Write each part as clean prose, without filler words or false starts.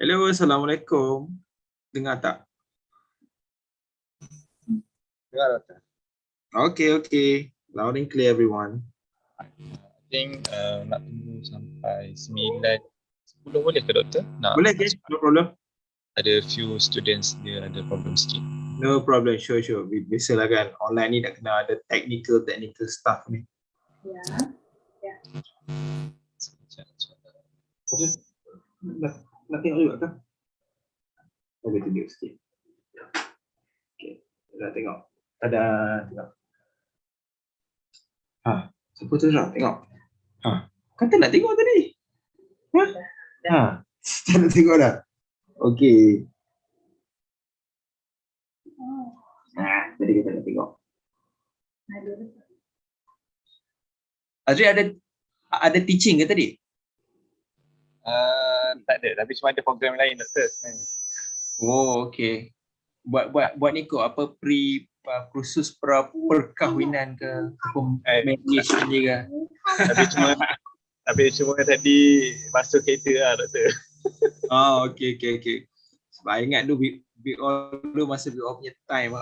Hello, Assalamualaikum. Dengar tak? Dengar Doktor. Okay. Loud and clear everyone. I think nak tunggu sampai 9:10 boleh ke Doktor? Boleh ke? No problem. Ada few students dia ada problem sikit. No problem, sure. Biasalah kan, online ni nak kena ada technical stuff ni. Ya. Nak tengok juga kan? Boleh tunjuk sikit. Okay, dah tengok. Tengok. Siapa tu nak tengok? Kata nak tengok tadi. Tak nak tengok dah. Okay. Tadi kata nak tengok. Azri ada teaching ke tadi? Tak ada, tapi cuma ada program lain Doktor sebenarnya. Oh, okay. Buat ni kot apa kursus perkahwinan ke marriage ni ke? Tapi cuma tadi masuk kereta lah Doktor. Okay. Sebab I ingat tu masa we all punya time,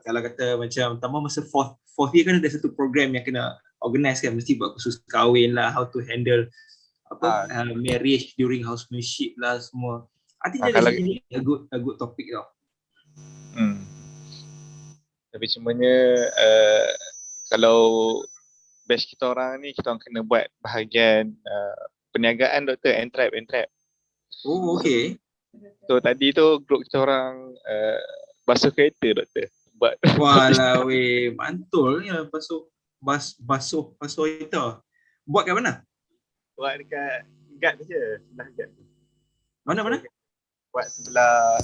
kalau kata macam pertama masa fourth year kan ada satu program yang kena organize kan, mesti buat kursus kahwin lah, how to handle marriage during housemanship lah semua. I think that's a good topic tau. Tapi cumanya kalau batch kita orang ni, kita orang kena buat bahagian perniagaan Doktor, entrap. Oh, okay. So tadi tu group kita orang basuh kereta Doktor. Walau weh, mantul ni basuh kereta. Buat kat mana? Buat dekat guard je, sebelah guard. Mana? Buat sebelah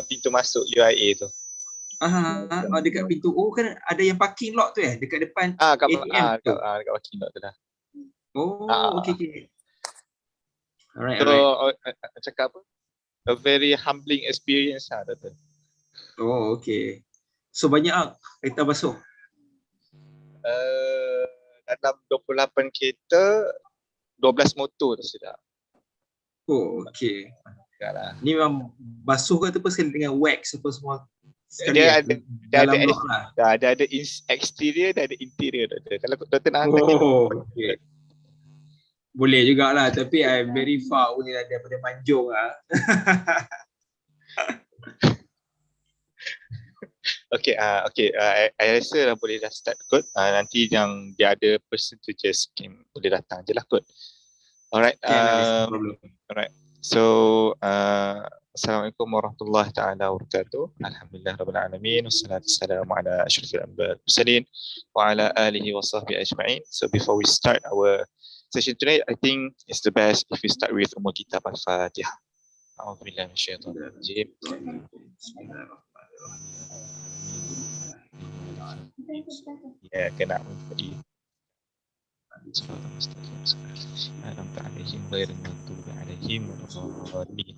pintu masuk UIA tu. Dekat pintu. Oh kan ada yang parking lot tu dekat depan dekat parking lot tu dah. Oh, okay. Alright. Cakap apa? A very humbling experience lah Doktor. Oh, okay. So banyak kereta basuh? Dalam 28 kereta, 12 motor tu sudah. Oh, okay. Lah. Ni memang basuh ke tu sekali dengan wax apa semua? Dia ada exterior, dia ada interior Doktor. Kalau Doktor nak okay. Boleh jugalah, tapi I very far away lah daripada Manjung lah. Okay, I rasa dah boleh dah start kot. Nanti yang dia ada percentages boleh datang je lah kot. Alright. Alright. So, Assalamualaikum warahmatullahi taala wabarakatuh. Alhamdulillah rabbil alamin wassalatu wassalamu ala asyrafil anbiya'i wal mursalin wa ala alihi wa sahbihi ajma'in. So before we start our session today, I think it's the best if we start with Ummul Kitab Al-Fatihah. A'udzubillahi minasyaitonir rajim. Ya, kena tadi.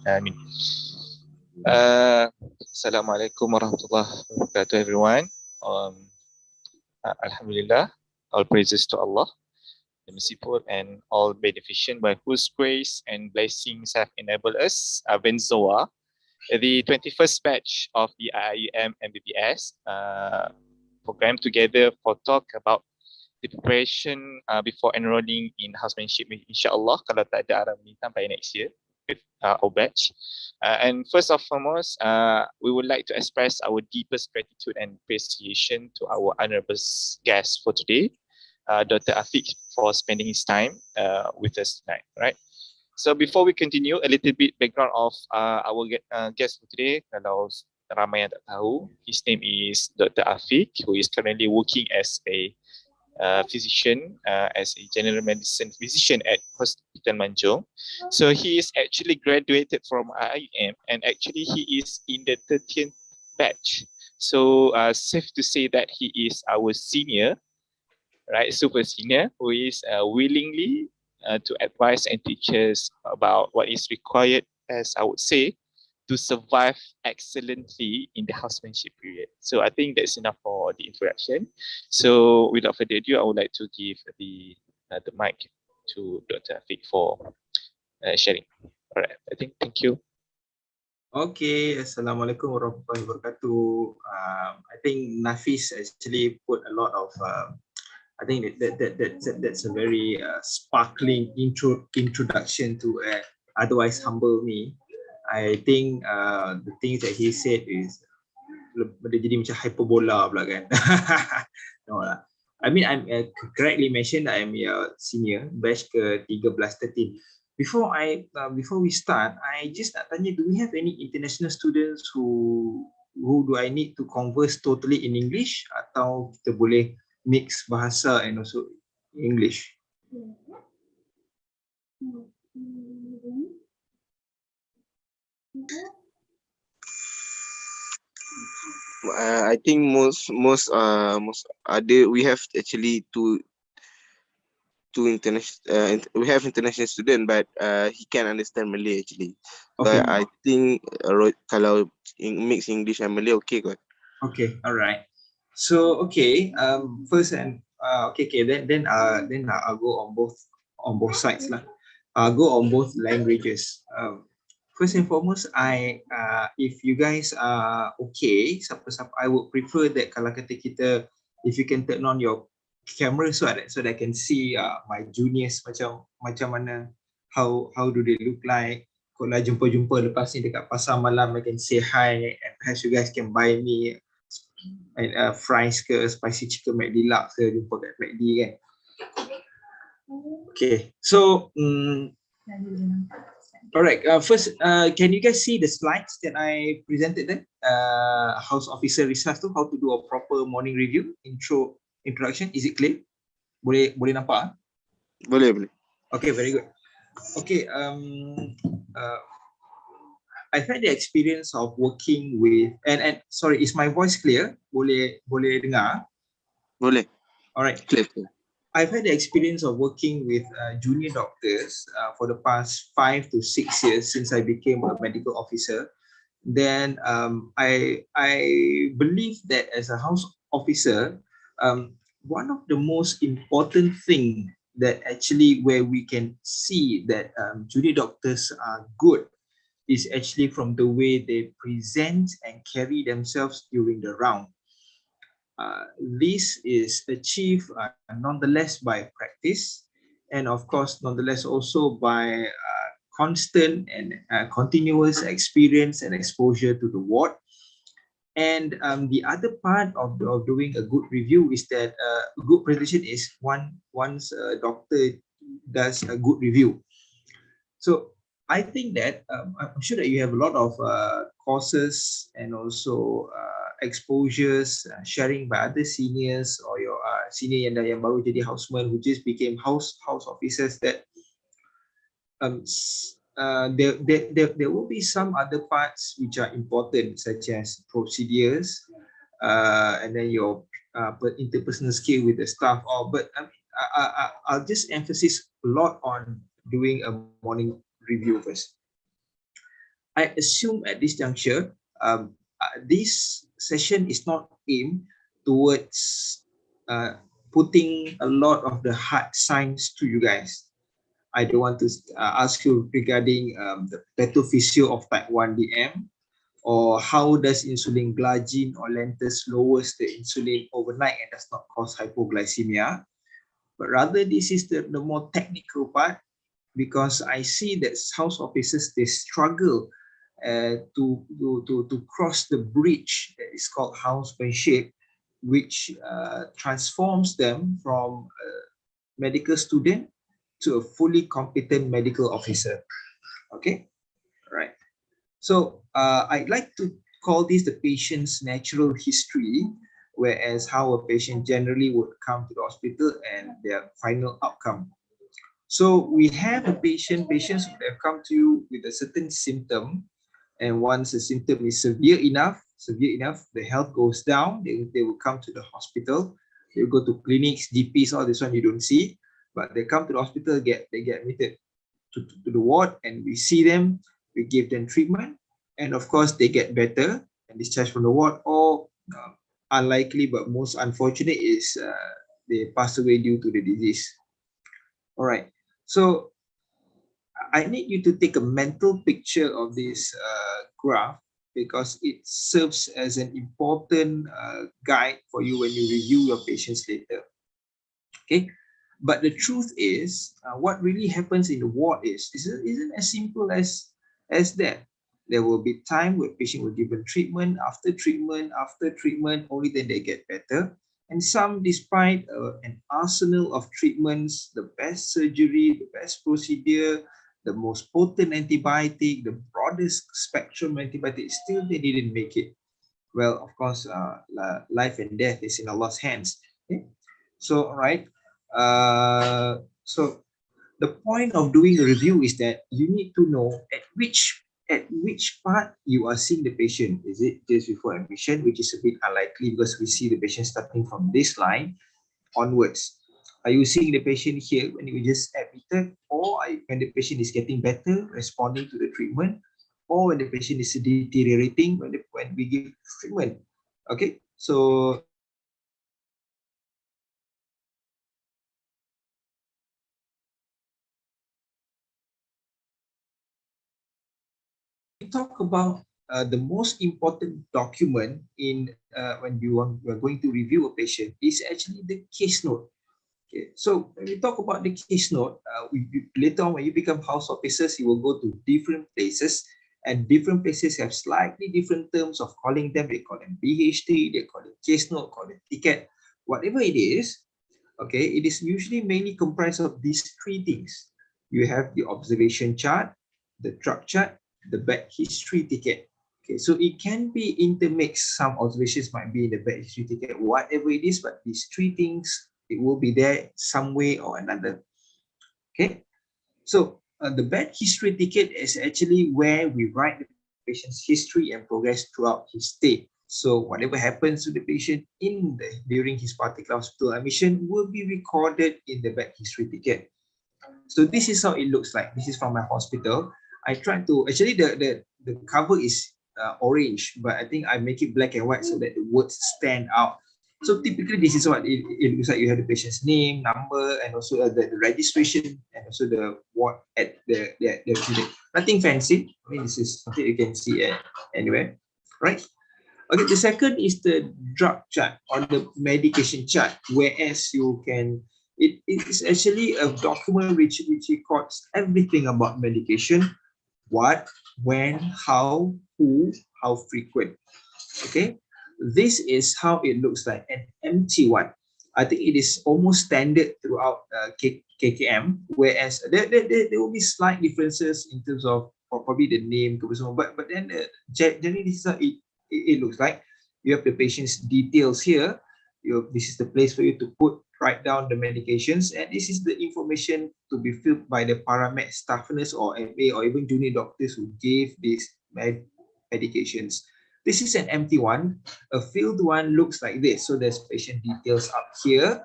Amin. Assalamualaikum warahmatullahi wabarakatuh everyone. Alhamdulillah, all praises to Allah, the merciful and all beneficent, by whose grace and blessings have enabled us, Benzoa, the 21st batch of the IIUM MBBS program, together for talk about the preparation before enrolling in housemanship, insyaAllah, kalau tak ada arah minta by next year with our batch. And first and foremost, we would like to express our deepest gratitude and appreciation to our honorable guest for today, Dr. Afiq, for spending his time with us tonight. Right. So before we continue, a little bit background of our guest for today. Kalau ramai yang tak tahu, his name is Dr. Afiq, who is currently working as a physician, as a general medicine physician at Hospital Manjung. So he is actually graduated from IIUM, and actually he is in the 13th batch. So safe to say that he is our senior, right, super senior, who is willingly to advise and teach us about what is required, as I would say, to survive excellently in the housemanship period. So I think that's enough for the introduction. So without further ado, I would like to give the mic to Dr. Afiq for sharing. All right, I think, thank you. Okay, Assalamualaikum warahmatullahi wabarakatuh. I think Nafis actually put a lot of I think that's a very sparkling introduction to otherwise humble me. I think the things that he said is dia jadi macam hyperbola pula kan. No lah. I mean, I'm correctly mentioned I'm your senior, batch ke 13 13. Before we start, I just nak tanya, do we have any international students who do I need to converse totally in English atau kita boleh mix bahasa and also English? I think most other we have actually two international we have international student, but he can understand Malay actually. Okay. But I think kalau mix English and Malay okay kot. Okay, all right. So okay, first and okay, then I'll go on both sides lah. I'll go on both languages. First and foremost, if you guys are okay, siapa I would prefer that kalau kata kita, if you can turn on your camera so that I can see my juniors macam mana, how do they look like. Kalau jumpa lepas ni dekat pasar malam, I can say hi and perhaps you guys can buy me fries ke, spicy chicken McD Deluxe ke, jumpa kat McD kan. Okay, so alright, first can you guys see the slides that I presented then? House officer research tu, how to do a proper morning review, introduction, is it clear? Boleh nampak? Boleh. Okay, very good. Okay, I've had the experience of working with and sorry, is my voice clear? Boleh dengar? Boleh. All right. Clear. I've had the experience of working with junior doctors for the past 5 to 6 years since I became a medical officer. Then I believe that as a house officer, one of the most important thing that actually where we can see that junior doctors are good is actually from the way they present and carry themselves during the round. This is achieved nonetheless by practice, and of course nonetheless also by constant and continuous experience and exposure to the ward. And the other part of doing a good review is that a good presentation is once a doctor does a good review. So I think that I'm sure that you have a lot of courses and also exposures sharing by other seniors or your senior yang baru jadi houseman who just became house officers, that there will be some other parts which are important, such as procedures and then your interpersonal skill with the staff. But I'll just emphasize a lot on doing a morning review first. I assume at this juncture, this session is not aimed towards putting a lot of the hard science to you guys. I don't want to ask you regarding the pathophysio of type 1 DM, or how does insulin glargine or lantus lowers the insulin overnight and does not cause hypoglycemia. But rather this is the more technical part, because I see that house officers, they struggle to cross the bridge that is called housemanship, which transforms them from a medical student to a fully competent medical officer. Okay, right. So I'd like to call this the patient's natural history, whereas how a patient generally would come to the hospital and their final outcome. So we have a patients who have come to you with a certain symptom, and once the symptom is severe enough, the health goes down, they will come to the hospital. They will go to clinics, GPs, all this one you don't see, but they come to the hospital, they get admitted to the ward, and we see them, we give them treatment, and of course they get better and discharged from the ward, or unlikely but most unfortunate is they pass away due to the disease. All right, so I need you to take a mental picture of this graph because it serves as an important guide for you when you review your patients later. Okay, but the truth is, what really happens in the ward isn't as simple as that. There will be time where patient will given treatment, after treatment, only then they get better. And some, despite an arsenal of treatments, the best surgery, the best procedure, the most potent antibiotic, the broadest spectrum antibiotic, still they didn't make it. Well, of course, life and death is in Allah's hands. Okay? So, right. So the point of doing a review is that you need to know at which part you are seeing the patient. Is it just before admission, which is a bit unlikely because we see the patient starting from this line onwards. Are you seeing the patient here when you just admitted, or when the patient is getting better, responding to the treatment, or when the patient is deteriorating when we give treatment? Okay, so we talk about the most important document in when you are going to review a patient is actually the case note. Okay, so when we talk about the case note, later on when you become house officers, you will go to different places, and different places have slightly different terms of calling them. They call them BHT, they call it case note, call it ticket, whatever it is. Okay, it is usually mainly comprised of these three things. You have the observation chart, the drug chart, the bed history ticket. Okay, so it can be intermixed. Some observations might be in the bed history ticket, whatever it is, but these three things, it will be there some way or another. Okay, so the bed history ticket is actually where we write the patient's history and progress throughout his stay. So whatever happens to the patient during his particular hospital admission will be recorded in the bed history ticket. So this is how it looks like. This is from my hospital. I tried to, actually the cover is orange, but I think I make it black and white so that the words stand out. So typically this is what it looks like. You have the patient's name, number, and also the registration, and also the what at the nothing fancy. I mean, this is something you can see anywhere, right? Okay, the second is the drug chart or the medication chart, whereas you can, it is actually a document which records everything about medication, what, when, how, who, how frequent. Okay, this is how it looks like, an empty one. I think it is almost standard throughout KKM, whereas there will be slight differences in terms of probably the name, but then generally this is how it looks like. You have the patient's details here. This is the place for you to write down the medications, and this is the information to be filled by the paramed staff nurse or MA or even junior doctors who gave these medications. This is an empty one. A filled one looks like this. So there's patient details up here,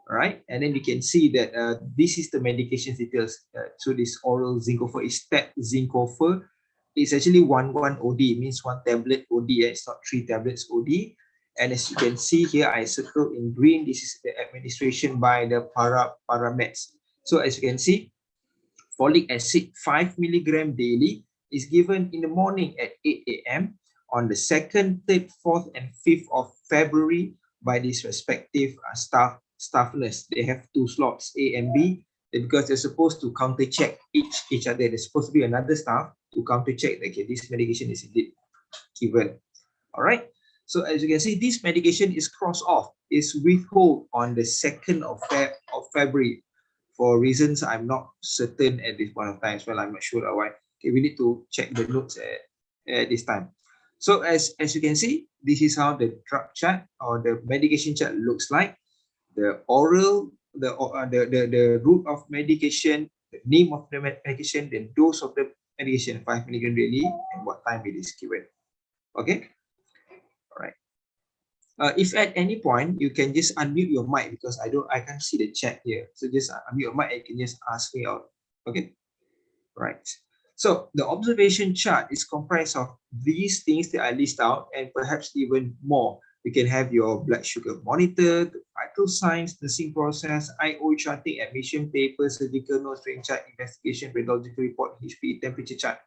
right? And then you can see that this is the medication details. So this oral zincofer is step zincofer. It's actually 1 OD. It means 1 tablet OD. It's not 3 tablets OD. And as you can see here, I circle in green. This is the administration by the parameds. So as you can see, folic acid 5 milligram daily is given in the morning at 8 a.m. on the 2nd, 3rd, 4th, and 5th of February by these respective staff nurse. They have 2 slots, A and B, because they're supposed to counter check each other. There's supposed to be another staff to counter check that, okay, this medication is indeed given. All right. So as you can see, this medication is crossed off, is withheld on the 2nd of February. For reasons I'm not certain at this point of time as well. I'm not sure why. Okay, we need to check the notes at this time. So as you can see, this is how the drug chart or the medication chart looks like. The oral, the route of medication, the name of the medication, the dose of the medication, 5 milligram daily, and what time it is given. Okay. All right. If at any point you can just unmute your mic because I can't see the chat here. So just unmute your mic and you can just ask me out. Okay. Right. So the observation chart is comprised of these things that I list out and perhaps even more. You can have your blood sugar monitor, the vital signs, nursing process, IO charting, admission paper, surgical notes, strain chart, investigation, radiological report, HPE, temperature chart.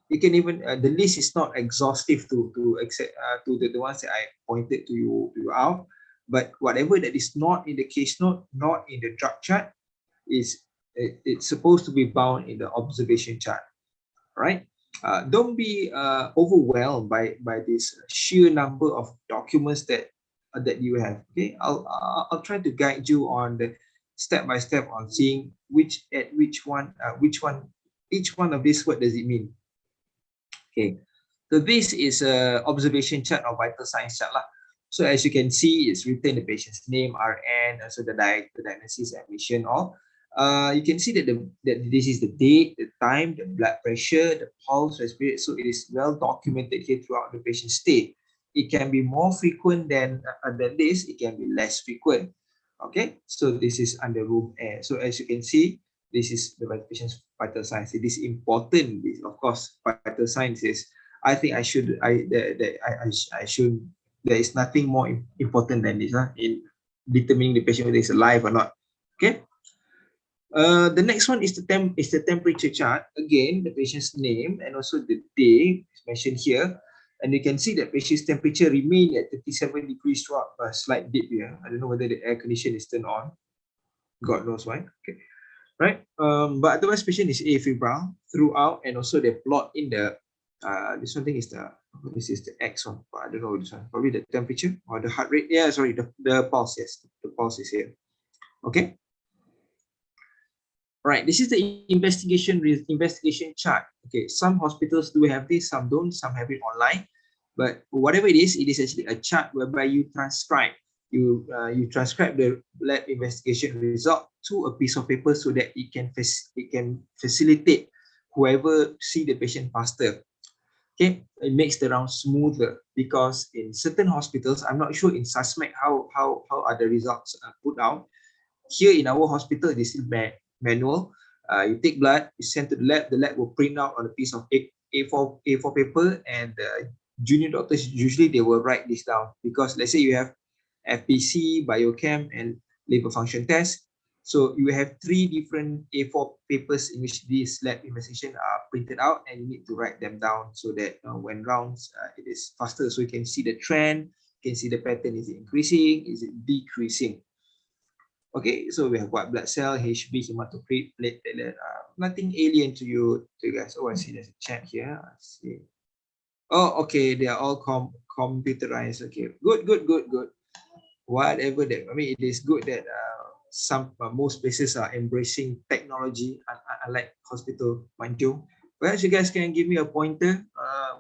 You can even the list is not exhaustive to accept to the ones that I pointed to you out, but whatever that is not in the case note, not in the drug chart, is it's supposed to be bound in the observation chart, right? Don't be overwhelmed by this sheer number of documents that you have. Okay, I'll try to guide you on the step by step on seeing which one each one of these, what does it mean. Okay, so this is a observation chart or vital signs chart lah. So as you can see, it's written the patient's name, RN, also the diagnosis, admission, all. You can see that this is the date, the time, the blood pressure, the pulse, respiratory. So it is well documented here throughout the patient's stay. It can be more frequent than this. It can be less frequent. Okay, so this is under room air. So as you can see, this is the patient's vital signs. It is important. This, of course, vital signs is. I think I should. I should. There is nothing more important than this in determining the patient whether he's alive or not. Okay. The next one is the temperature chart. Again, the patient's name and also the day is mentioned here, and you can see that patient's temperature remain at 37 degrees throughout a slight dip here. I don't know whether the air condition is turned on. God knows why. Okay, right. But otherwise, patient is afebrile throughout, and also they plot in the this one thing is this is the X one. But I don't know this one. Probably the temperature or the heart rate. Yeah, sorry, the pulse. Yes, the pulse is here. Okay. Right, this is the investigation chart. Okay, some hospitals do have this, some don't, some have it online. But whatever it is actually a chart whereby you transcribe. You transcribe the lab investigation result to a piece of paper so that it can facilitate whoever see the patient faster. Okay, it makes the round smoother, because in certain hospitals, I'm not sure in Susmed how are the results put out. Here in our hospital, it is still manual. You take blood, you send to the lab will print out on a piece of A4 paper, and junior doctors usually they will write this down, because let's say you have FPC, biochem, and liver function test. So you have 3 different A4 papers in which these lab investigation are printed out, and you need to write them down so that when rounds it is faster. So you can see the trend, you can see the pattern, is it increasing, is it decreasing. Okay, so we have white blood cell, HB, hematocrit, platelet, nothing alien to you guys. Oh, I see there's a chat here. I see. Oh, okay, they are all computerized. Okay, good. Whatever that, I mean, it is good that most places are embracing technology, unlike hospital, mind you. Perhaps you guys can give me a pointer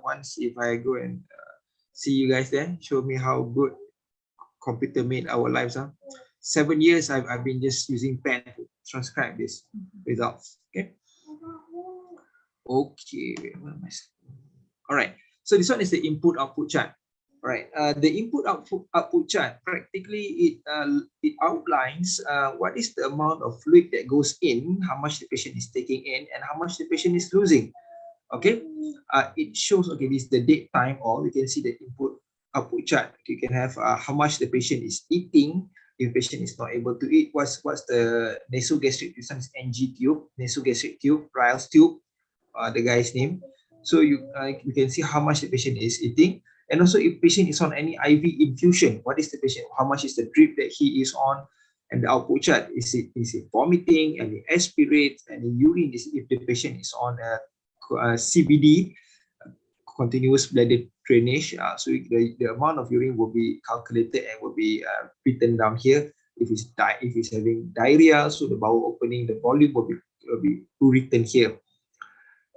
once if I go and see you guys there. Show me how good computer made our lives. 7 years I've been just using pen to transcribe these results. Okay. Okay. All right. So this one is the input-output chart. All right. The input-output chart, practically it outlines what is the amount of fluid that goes in, how much the patient is taking in, and how much the patient is losing. Okay. It shows, okay, this is the date, time, all. You can see the input-output chart. You can have how much the patient is eating. If patient is not able to eat, what's the nasogastric, this one is NG tube, nasogastric tube, Ryle's tube, the guy's name. So you can see how much the patient is eating, and also if patient is on any IV infusion, what is the patient, how much is the drip that he is on, and the output chart, is it vomiting, any aspirates, any urine, is if the patient is on a CBD, continuous bladder drainage. So the amount of urine will be calculated and will be written down here. If it's having diarrhea, so the bowel opening, the volume will be written here.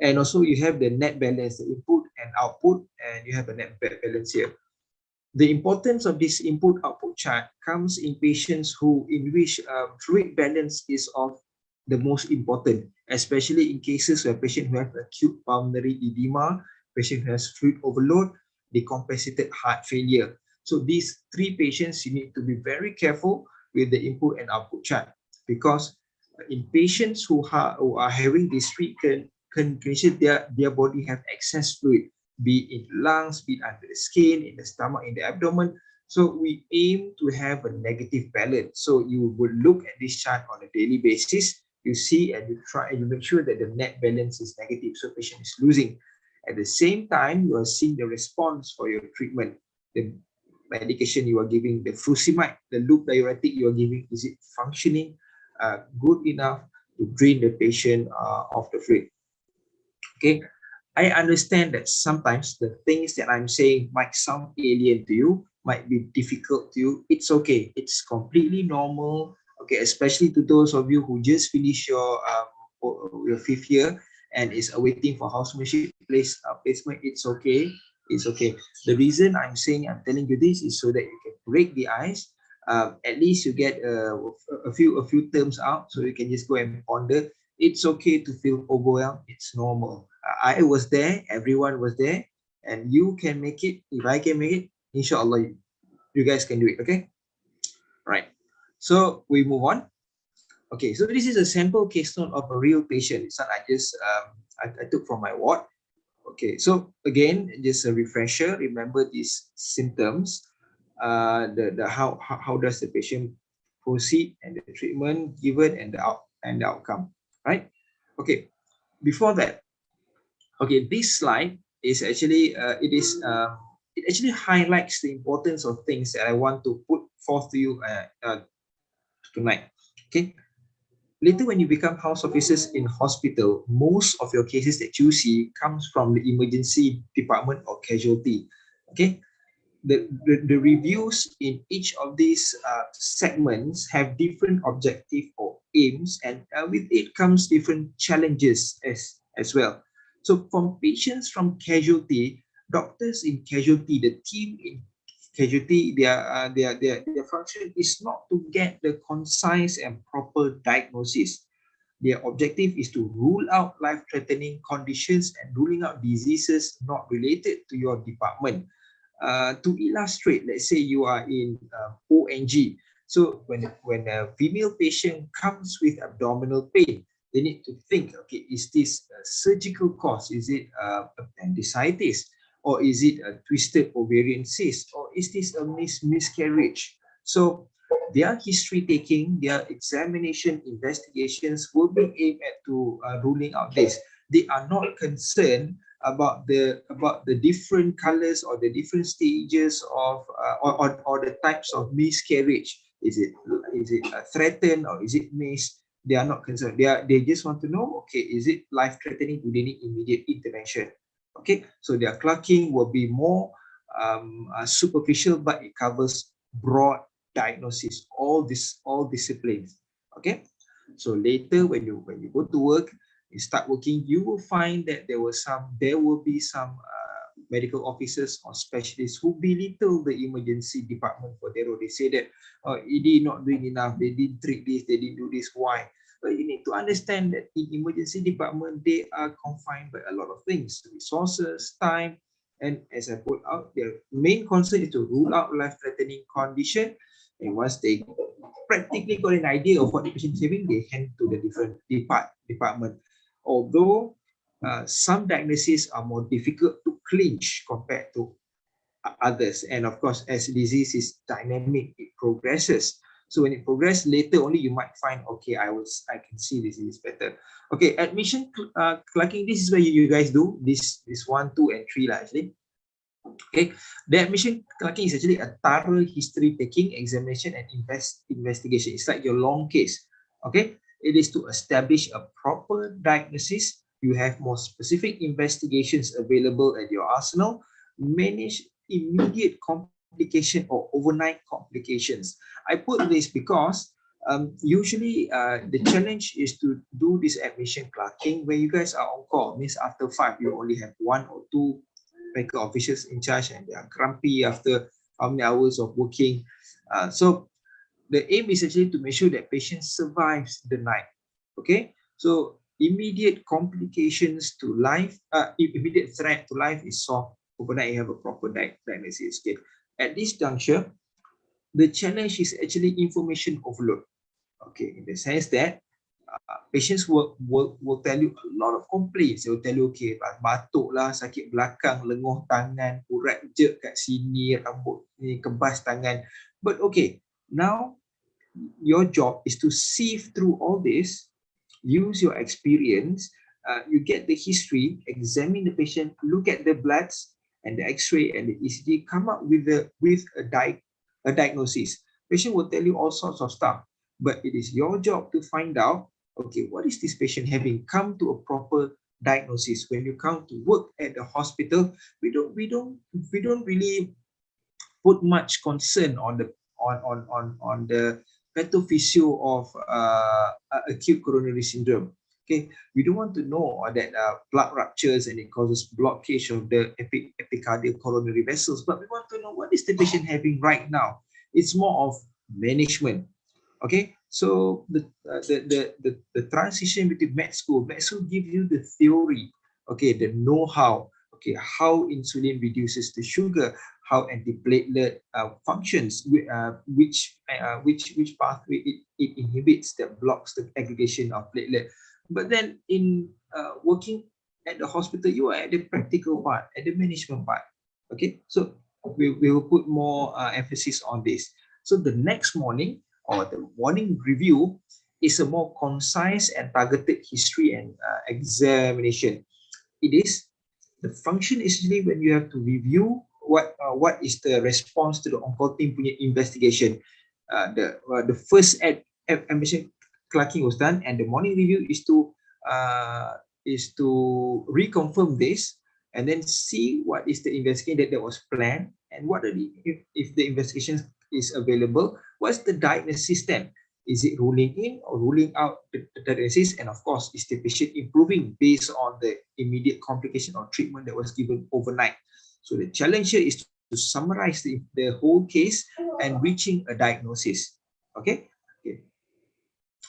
And also you have the net balance, the input and output, and you have a net balance here. The importance of this input-output chart comes in patients in which fluid balance is of the most important, especially in cases where patient who have acute pulmonary edema, patient who has fluid overload, decompensated heart failure. So these 3 patients, you need to be very careful with the input and output chart, because in patients who are having this fluid condition, their body have excess fluid, be it in lungs, be it under the skin, in the stomach, in the abdomen. So we aim to have a negative balance. So you would look at this chart on a daily basis. You see and you try and you make sure that the net balance is negative, so patient is losing. At the same time, you are seeing the response for your treatment. The medication you are giving, the furosemide, the loop diuretic you are giving, is it functioning good enough to drain the patient of the fluid? Okay, I understand that sometimes the things that I'm saying might sound alien to you, might be difficult to you. It's okay. It's completely normal. Okay, especially to those of you who just finished your 5th year and is awaiting for housemanship placement. It's okay. It's okay. The reason I'm telling you this is so that you can break the ice. At least you get a few terms out, so you can just go and ponder. It's okay to feel overwhelmed. It's normal. I was there, everyone was there, and you can make it. If I can make it, inshallah, you guys can do it. Okay, right. So we move on. Okay, so this is a sample case note of a real patient. It's not I just I took from my ward. Okay, so again, just a refresher. Remember these symptoms. The how does the patient proceed, and the treatment given, and the outcome. Right. Okay. Before that, okay, this slide is actually it actually highlights the importance of things that I want to put forth to you tonight. Okay. Later, when you become house officers in hospital, most of your cases that you see comes from the emergency department or casualty. Okay, the reviews in each of these segments have different objective or aims, and with it comes different challenges as well. So from patients from casualty, doctors in casualty, the team in casualty, their function is not to get the concise and proper diagnosis. Their objective is to rule out life-threatening conditions and ruling out diseases not related to your department. To illustrate, let's say you are in ONG. So when a female patient comes with abdominal pain, they need to think, okay, is this a surgical cause? Is it appendicitis? Or is it a twisted ovarian cyst? Or is this a miscarriage? So their history taking, their examination investigations will be aimed at to ruling out this. They are not concerned about the different colors or the different stages of or the types of miscarriage. Is it threatened or is it missed? They are not concerned. They just want to know, okay, is it life threatening? Do they need immediate intervention? Okay, so their clerking will be more superficial, but it covers broad diagnosis, all disciplines. Okay, so later when you go to work, you start working, you will find that there will be some medical officers or specialists who belittle the emergency department for their role. They say that ED not doing enough, they didn't treat this, they didn't do this. Why? But you need to understand that in emergency department, they are confined by a lot of things, resources, time, and as I put out, their main concern is to rule out life-threatening condition. And once they practically got an idea of what the patient is having, they hand to the different department. Although some diagnoses are more difficult to clinch compared to others, and of course, as disease is dynamic, it progresses. So when it progresses later, only you might find, okay, I can see this is better. Okay, admission clerking. This is where you guys do this 1, 2, and 3 actually. Okay, the admission clerking is actually a thorough history taking, examination, and investigation. It's like your long case. Okay, it is to establish a proper diagnosis. You have more specific investigations available at your arsenal. Manage immediate complication or overnight complications. I put this because usually the challenge is to do this admission clerking when you guys are on call. Means after 5, you only have 1 or 2 medical officials in charge, and they are grumpy after how many hours of working. So the aim is actually to make sure that patient survives the night. Okay, so immediate complications to life, immediate threat to life is solved overnight. You have a proper diagnosis. Okay, at this juncture, the challenge is actually information overload. Okay, in the sense that patients will tell you a lot of complaints. They will tell you, okay, batuk lah, sakit belakang, lenguh tangan, urat je kat sini, rambut ni, kebas tangan. But okay, now your job is to sieve through all this, use your experience, you get the history, examine the patient, look at the bloods and the x-ray and the ECG, come up with a diagnosis. Patient will tell you all sorts of stuff, but it is your job to find out, okay, what is this patient having? Come to a proper diagnosis. When you come to work at the hospital, we don't really put much concern on the pathophysio of acute coronary syndrome. Okay, we don't want to know that plug ruptures and it causes blockage of the epicardial coronary vessels, but we want to know what is the patient having right now. It's more of management. Okay, so the transition between med school gives you the theory, okay, the know-how, okay, how insulin reduces the sugar, how antiplatelet functions, which pathway it inhibits that blocks the aggregation of platelet. But then in working at the hospital, you are at the practical part, at the management part. Okay, so we will put more emphasis on this. So the next morning or the morning review is a more concise and targeted history and examination. It is the function is really when you have to review what is the response to the on-call team punya investigation. The first admission clerking was done, and the morning review is to reconfirm this and then see what is the investigation that was planned and what are if the investigation is available, what's the diagnosis then? Is it ruling in or ruling out the diagnosis? And of course, is the patient improving based on the immediate complication or treatment that was given overnight? So the challenge here is to summarize the whole case and reaching a diagnosis. Okay.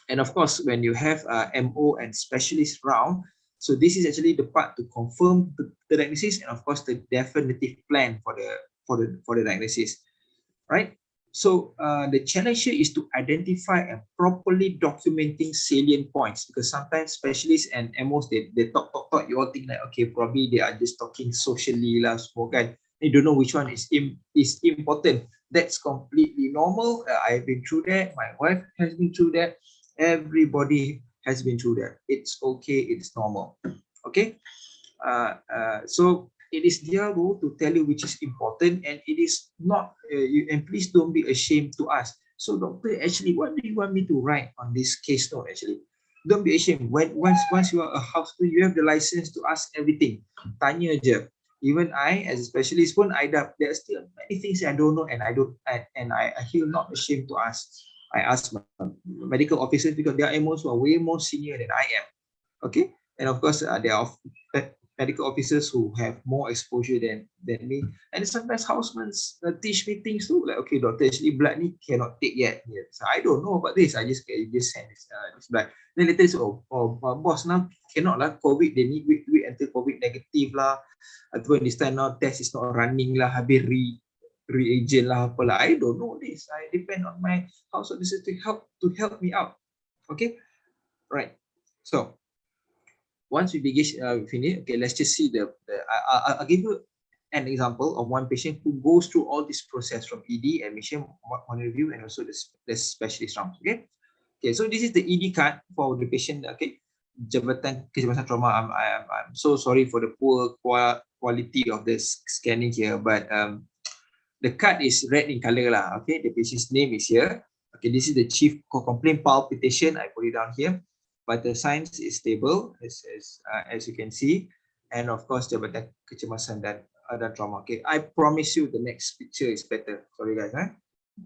And of course, when you have MO and specialist round, so this is actually the part to confirm the diagnosis and of course the definitive plan for the diagnosis, right? So the challenge here is to identify and properly documenting salient points, because sometimes specialists and MOs they talk, you all think like, okay, probably they are just talking socially lah, semua kan. You don't know which one is important. That's completely normal. I've been through that. My wife has been through that. Everybody has been through that. It's okay. It's normal. Okay. So it is their role to tell you which is important, and it is not. And please don't be ashamed to ask. So, doctor, actually, what do you want me to write on this case note? Actually, don't be ashamed. Once you are a hospital, you have the license to ask everything. Tanya je. Even I, as a specialist, there are still many things I don't know, and I feel not ashamed to ask. I ask my medical officers because they are MOs who are way more senior than I am. Okay, and of course, there are medical officers who have more exposure than me, and sometimes housemen teach me things too, like, okay, doctor, actually blood ni cannot take yet. Yeah. So I don't know about this. I just send this blood. Then later say, boss, now cannot lah, COVID, they need wait until COVID negative lah. Ataupun this time now test is not running lah, habis reagent lah, apalah. I don't know this. I depend on my house officers to help me out. Okay, right. So once we finish, okay, let's just see I'll give you an example of one patient who goes through all this process from ED, admission, monitor review, and also the specialist rounds. Okay, so this is the ED card for the patient. Okay, Jabatan Kecemasan Trauma. I'm so sorry for the poor quality of the scanning here, but the card is red in color lah. Okay, the patient's name is here. Okay, this is the chief complaint, palpitation. I put it down here. But the signs is stable as you can see, and of course Jabatan Kecemasan dan Trauma. Okay, I promise you the next picture is better. Sorry guys,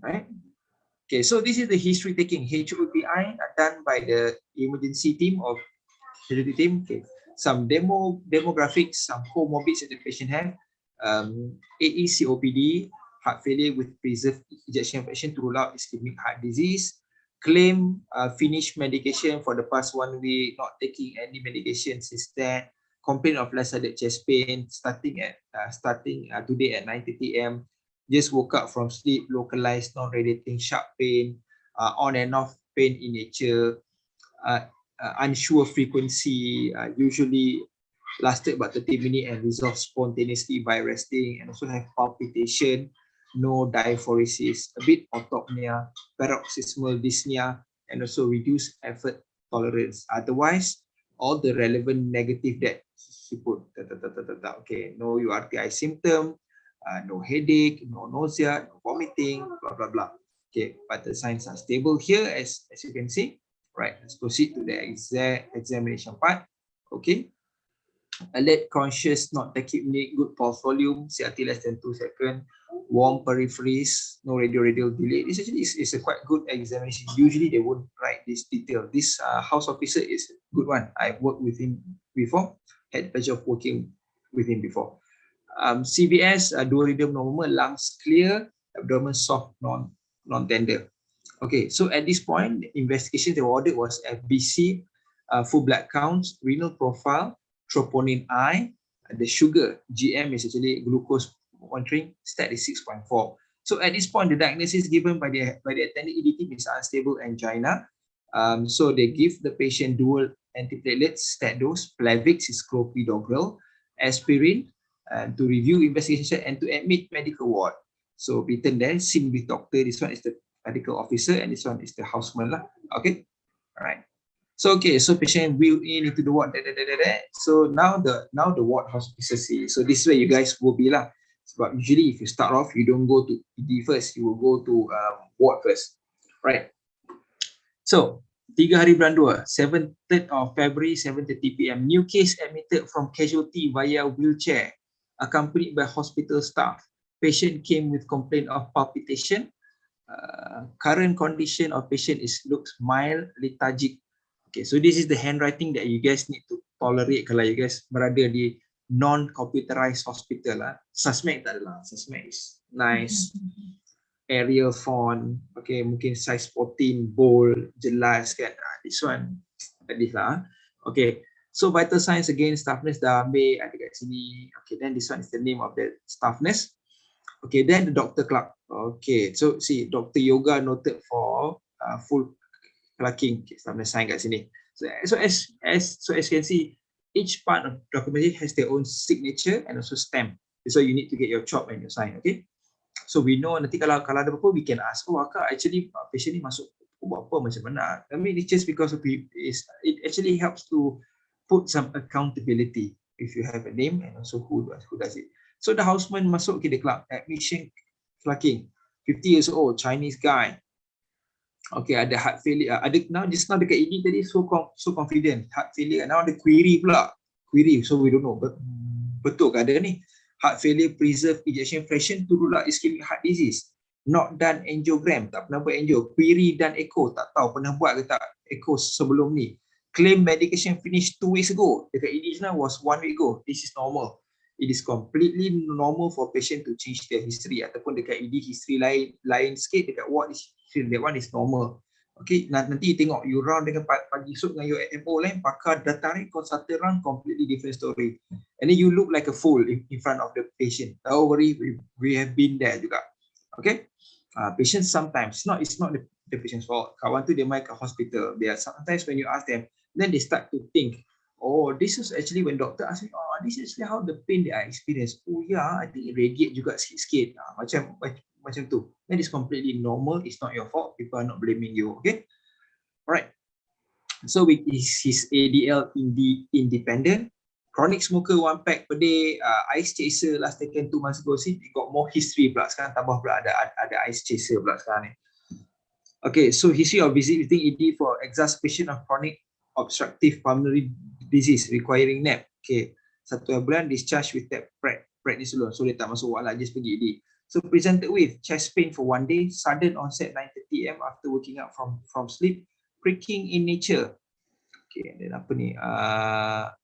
right? Okay, so this is the history taking, HOPI done by the emergency team of the team. Okay, some demographics, some comorbids that the patient have, AE COPD, heart failure with preserved ejection fraction to rule out ischemic heart disease. Claim finished medication for the past 1 week, not taking any medication since then. Complaint of left-sided chest pain starting today at 9:30 AM. Just woke up from sleep, localized non-radiating sharp pain, on and off pain in nature. unsure frequency, usually lasted about 30 minutes and resolved spontaneously by resting, and also have palpitation, no diaphoresis, a bit autopnia, paroxysmal dyspnea, and also reduced effort tolerance. Otherwise, all the relevant negative that he put, okay, no URTI symptom, no headache, no nausea, no vomiting, blah, blah, blah. Okay, but the signs are stable here, as you can see. Right, let's proceed to the examination part. Okay. Alert, conscious, not tachypneic, good pulse volume, CRT less than 2 seconds, warm peripheries, no radial delay. This actually is a quite good examination. Usually they won't write this detail. This house officer is a good one. I've worked with him before, had the pleasure of working with him before. CVS, dual rhythm normal, lungs clear, abdomen soft, non-tender. Okay, so at this point, the investigation they ordered was FBC, full blood counts, renal profile, troponin I, the sugar, GM is actually glucose monitoring, stat is 6.4. So at this point, the diagnosis given by the attending ED team is unstable angina. So they give the patient dual antiplatelets, stat dose, Plavix is clopidogrel, aspirin, to review investigation and to admit medical ward. So written there, seen with doctor. This one is the medical officer and this one is the houseman lah. Okay, all right. So okay, so patient wheeled in into the ward. So now the ward hospital see. So this is where you guys will be lah. But usually if you start off, you don't go to ED first, you will go to ward first, right? So 3 hari bulan 2, 7th of February, 7:30 PM. New case admitted from casualty via wheelchair, accompanied by hospital staff. Patient came with complaint of palpitation. Current condition of patient looks mild, lethargic. Okay, so this is the handwriting that you guys need to tolerate kalau you guys berada di non-computerized hospital lah. Suspect tak adalah. Suspect is nice. Arial font, okay, mungkin size 14, bold, jelas kan. This one, like this lah. Okay, so vital signs again, staffness dah ambil, ada kat sini. Okay, then this one is the name of the staffness. Okay, then the doctor clerk. Okay, so see, Dr. Yoga noted for full clerking. Okay, staffness sign kat sini. So as you can see, each part of documentation has their own signature and also stamp. So you need to get your chop and your sign. Okay. So we know nanti kalau ada apa-apa, we can ask, oh Akak, actually patient ni masuk buat apa macam mana. I mean, it's just because of it actually helps to put some accountability if you have a name and also who does it. So the houseman masuk ke the club, admission clerking, 50 years old, Chinese guy. Okay, ada heart failure. Ada just now dekat ED tadi so confident, heart failure. Now ada query pula. Query, so we don't know. Betul ke ada ni? Heart failure, preserve ejection fraction, to rule out ischemic heart disease. Not done angiogram, tak pernah buat angio. Query dan echo, tak tahu pernah buat ke tak echo sebelum ni. Claim medication finished 2 weeks ago. Dekat ED now was 1 week ago. This is normal. It is completely normal for patient to change their history, ataupun dekat ED history lain sikit, dekat ward history, that one is normal. Okay, nanti tengok you round dengan pagi esok dengan your MO lain, pakar dah tarik consultant round, completely different story. And then you look like a fool in front of the patient. Don't worry, we have been there juga. Okay, patients sometimes it's not the patient's fault. Kawan tu dia main ke hospital. They are sometimes when you ask them, then they start to think, oh, this is actually when doctor ask me, oh, this is actually how the pain that I experience. Oh yeah, I think it radiate juga sikit-sikit. Macam tu. That is completely normal. It's not your fault. People are not blaming you. Okay. Alright. So with his ADL independent, chronic smoker 1 pack per day, ice chaser last taken 2 months ago. See, he got more history pula. Sekarang tambah pula ada ice chaser pula sekarang ni. Okay, so history of visiting ED for exacerbation of chronic obstructive pulmonary disease requiring NAP. Okay, 1 bulan discharge with that prednisolone. So dia tak masuk ward lah, just pergi ED. So presented with chest pain for 1 day, sudden onset 9:30 AM after waking up from sleep, pricking in nature. Okay, and then apa ni? I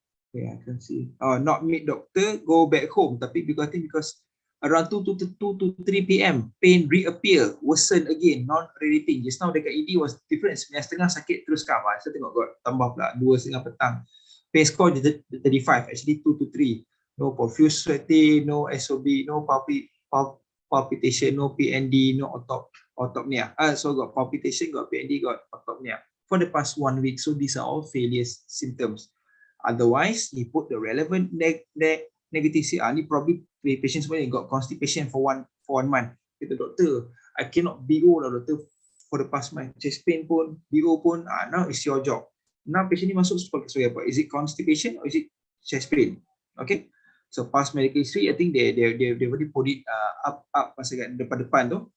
can see. Not meet doctor, go back home. Tapi because around 2 to 3 PM, pain reappear, worsen again, non-radiating. Just now dekat ED was different. 9.30 sakit terus kam. Saya tengok tambah pula 2.30 petang. Pain score 35, actually 2 to 3. No profuse sweating, no SOB, no palpitation, no PND, no autopnia. So got palpitation, got PND, got autopnia. for the past 1 week. So these are all failure symptoms. Otherwise, he put the relevant negative CR. Ni probably patients when got constipation for one month. Kata doktor, I cannot BO lah doktor for the past month. Chest pain pun, BO pun, now it's your job. Now patient ni masuk sebagai apa? Is it constipation or is it chest pain? Okay. So past medical history, I think they already put it up masa kat depan tu.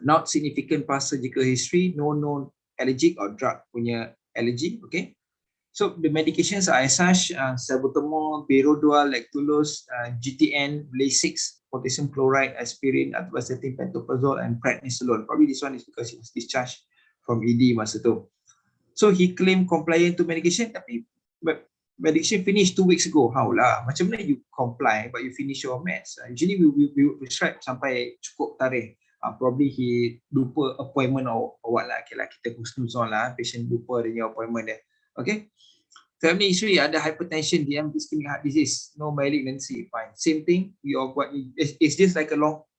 Not significant past surgical history, no known allergic or drug punya allergy. Okay. So the medications are as such, salbutamol, berodual, lactulose, GTN, Lasix, potassium chloride, aspirin, atorvastatin, pantoprazole, and prednisolone. Probably this one is because he was discharged from ED masa tu. So he claimed compliant to medication, tapi medication finished 2 weeks ago. How lah? Macam mana you comply but you finish your meds? Usually we prescribe sampai cukup tarikh. Probably he lupa appointment or what lah. Okay lah, kita husnuzon lah. Patient lupa dia appointment dia. Okay. Family history ada hypertension, DM, ischemic heart disease, no malignancy, fine. Same thing. We all got. It's just like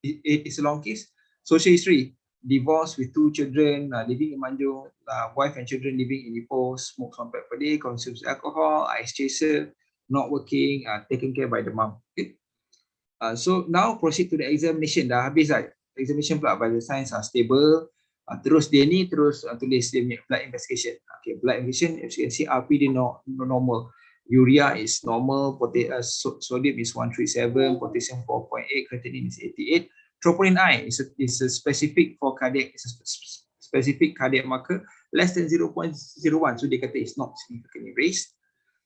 it's a long case. Social history: divorce with 2 children, living in Manjung, wife and children living in Ipoh, smokes 1 pack per day, consumes alcohol, ice chaser, not working, taken care by the mom. Okay. So now proceed to the examination. Dah habis lah. Examination pula, vital signs are stable. Terus dia ni tulis dia punya blood investigation. Okay, blood investigation, as you can see, RP dia normal. Urea is normal, sodium is 137, potassium 4.8, creatinine is 88. Troponin I is a specific for cardiac, is a specific cardiac marker, less than 0.01. So dia kata it's not significantly raised.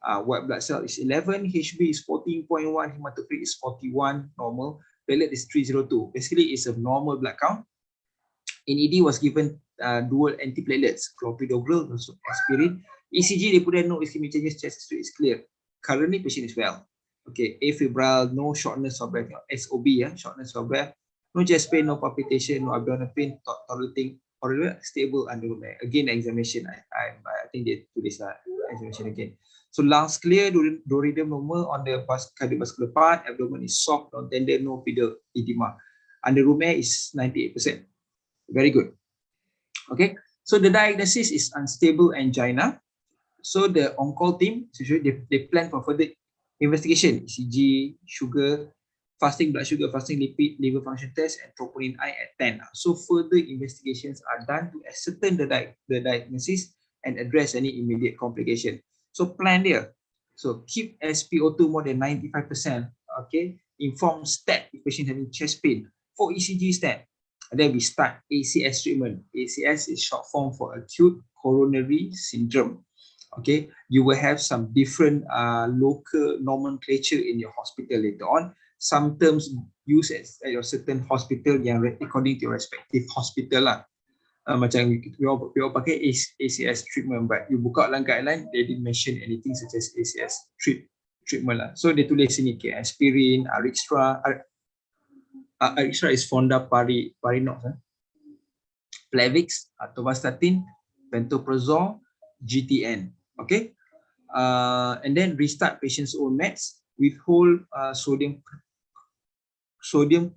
White blood cell is 11, HB is 14.1, hematocrit is 41, normal. Platelet is 302. Basically, it's a normal blood count. In ED was given dual antiplatelets, clopidogrel, also aspirin. ECG, they put in no ischemic changes, chest history is clear. Currently, patient is well. Okay, afebrile, no shortness of breath, SOB, shortness of breath, no chest pain, no palpitation, no abdominal pain, tolerating, or stable under again examination. I think they do this examination again. So lungs clear, doridium normal on the cardiovascular part, abdomen is soft, no tender, no pedal edema. Under room air is 98%. Very good. Okay, so the diagnosis is unstable angina. So the on-call team, they plan for further investigation, ECG, sugar, fasting blood sugar, fasting lipid, liver function test, and troponin I at 10. So further investigations are done to ascertain the diagnosis and address any immediate complication. So plan there. So keep SpO2 more than 95%. Okay, inform STAT if patient having chest pain. For ECG STAT. And then we start ACS treatment. ACS is short form for acute coronary syndrome. Okay, you will have some different local nomenclature in your hospital later on. Some terms used at your certain hospital yang according to your respective hospital lah. Macam we all pakai ACS treatment, but you buka dalam guideline, they didn't mention anything such as ACS treatment lah. So dia tulis sini, okay, aspirin, Arixtra. Arixtra is Fondaparinux, Plavix, atorvastatin, pantoprazole, GTN. Okay, and then restart patient's own meds. Withhold sodium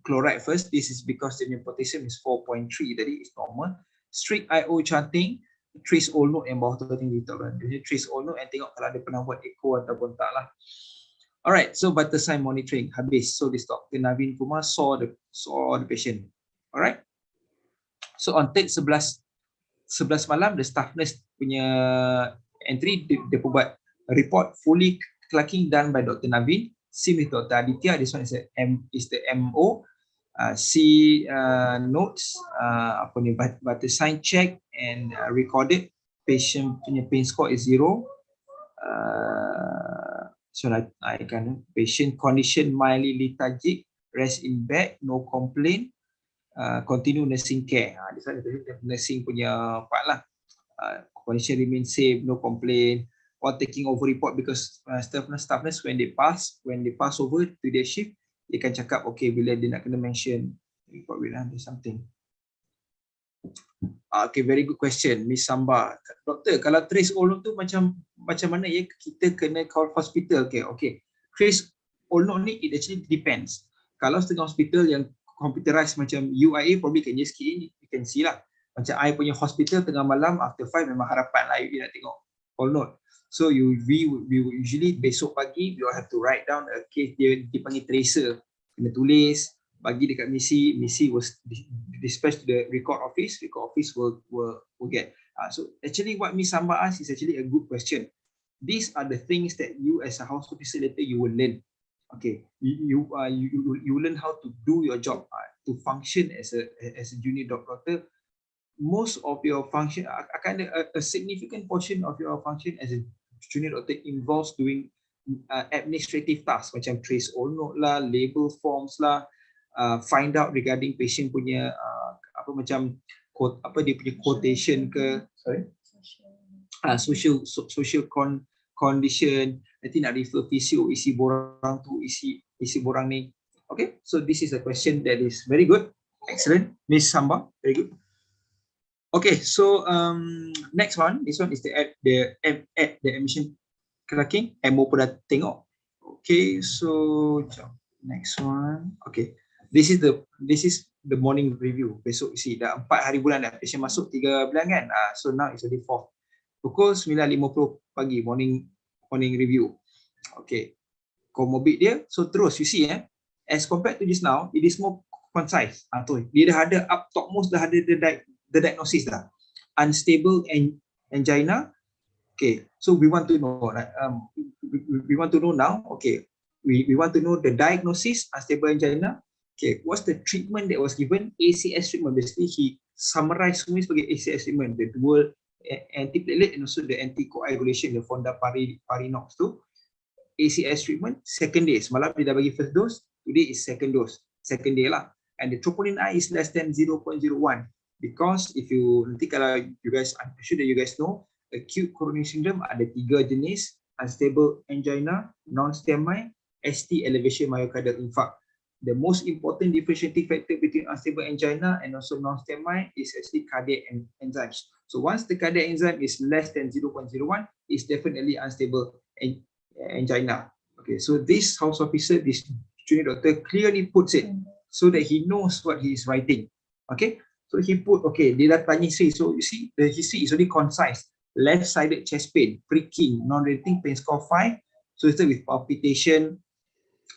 chloride first. This is because the potassium is 4.3, tadi is normal. Strict IO charting, trace all note yang bawah tu tinggi tak kan. Jadi trace all note and tengok kalau ada pernah buat echo ataupun tak lah. Alright, so vital sign monitoring habis. So this Dr. Naveen Kumar saw the patient. Alright. So on third 11 malam, the staff nurse punya entry, dia buat report fully clocking done by Dr. Naveen. Same with Dr. Aditya. This one is the MO. See notes, apa ni, vital sign check and recorded. Patient punya pain score is 0. So I can patient condition mildly lethargic, rest in bed, no complaint, continue nursing care. This one nursing punya part lah. Condition remain safe, no complaint. Or taking over report because staff nurse when they pass over to their shift, they can cakap okay bila dia nak kena mention report will do something. Okay, very good question, Miss Samba. Doktor, kalau trace all note tu macam mana ya kita kena call hospital? Okay. Trace all note ni it actually depends. Kalau setengah hospital yang computerized macam UIA, probably can just key in, you can see lah. Macam I punya hospital tengah malam after 5 memang harapan lah you nak tengok all note. So we usually besok pagi we will have to write down a case, dia dipanggil tracer, kena tulis, bagi dekat misi will dispatch to the record office will get. So actually what Miss Samba asked is actually a good question. These are the things that you as a house officer later you will learn. Okay, you learn how to do your job, to function as a junior doctor. Most of your function, a significant portion of your function as a junior doctor involves doing administrative tasks macam trace all note lah, label forms lah, find out regarding patient punya apa macam apa dia punya quotation ke, social condition, nanti nak refer physio, isi borang tu, isi borang ni. Okay, so this is a question that is very good, excellent, Miss Samba, very good. Okay, so next one, this one is the admission clerking. MO pun dah tengok. Okay, so next one. Okay, this is the morning review. Besok isi dah 4 hari bulan dah. Patient masuk 3 bulan kan. So now it's already 4. Pukul 9.50 pagi morning review. Okay, comorbid dia. So terus you see as compared to just now, it is more concise. Dia dah ada up topmost, dah ada the diagnosis dah. Unstable angina. Okay, so we want to know we want to know now. Okay, we want to know the diagnosis, unstable angina. Okay, what's the treatment that was given? ACS treatment. Basically he summarized semua sebagai ACS treatment, the dual antiplatelet and also the anticoagulation, the fondaparinux tu. ACS treatment, second day. Semalam dia dah bagi first dose, today is second dose, second day lah. And the troponin I is less than 0.01. Because if you, nanti kalau you guys, I'm sure that you guys know, acute coronary syndrome ada 3 jenis, unstable angina, non-STEMI, ST elevation myocardial infarct. The most important differentiating factor between unstable angina and also non-STEMI is actually cardiac enzymes. So once the cardiac enzyme is less than 0.01, it's definitely unstable angina. Okay, so this house officer, this junior doctor clearly puts it so that he knows what he is writing. Okay, so he put, okay, dia dah tanya history. So you see, the history is already concise. Left-sided chest pain, pricking, non-rating, pain score 5. So it's with palpitation,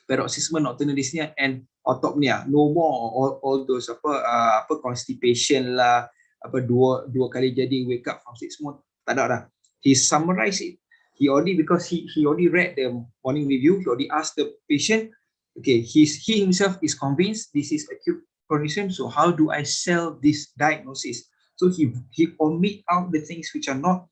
paroxysmal nocturnal dyspnea and autopnea. No more all those apa constipation lah, apa dua kali jadi wake up from 6 months. Tak ada dah. He summarized it. He already, because he already read the morning review, he already asked the patient. Okay, he himself is convinced this is acute condition. So how do I sell this diagnosis? So he omit out the things which are not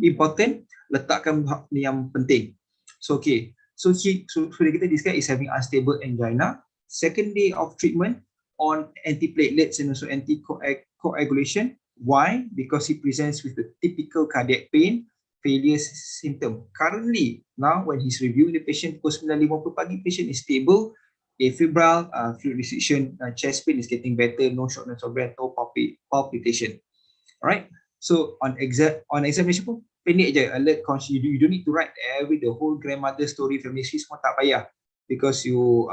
important, letakkan yang penting. So okay, so kita this guy is having unstable angina. Second day of treatment on antiplatelets and also anticoagulation. Why? Because he presents with the typical cardiac pain, failure symptom. Currently, now when he's reviewing the patient, pukul 9.50 pagi, patient is stable, afebrile, fluid restriction, chest pain is getting better, no shortness of breath, no palpitation. Alright, so on examination pun pendek je, alert conscious. You don't need to write the whole grandmother story, family history, semua tak payah, because you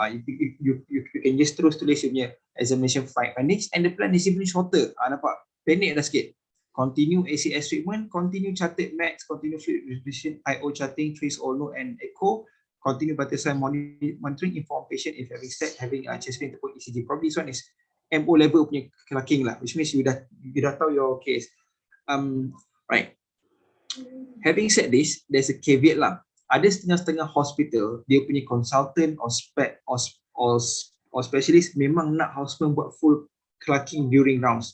can just terus tulis you punya examination findings, and the plan is even shorter. Nampak? Pendek dah sikit. Continue ACS treatment, continue charted max, continue fluid restriction, IO charting, trace all note and echo, continue vital sign monitoring, inform patient if having chest pain ataupun ECG. Probably this one is MO level punya clerking lah, which means you dah tahu your case. Right. Having said this, there's a caveat lah. Ada setengah-setengah hospital, dia punya consultant or specialist memang nak houseman buat full clerking during rounds.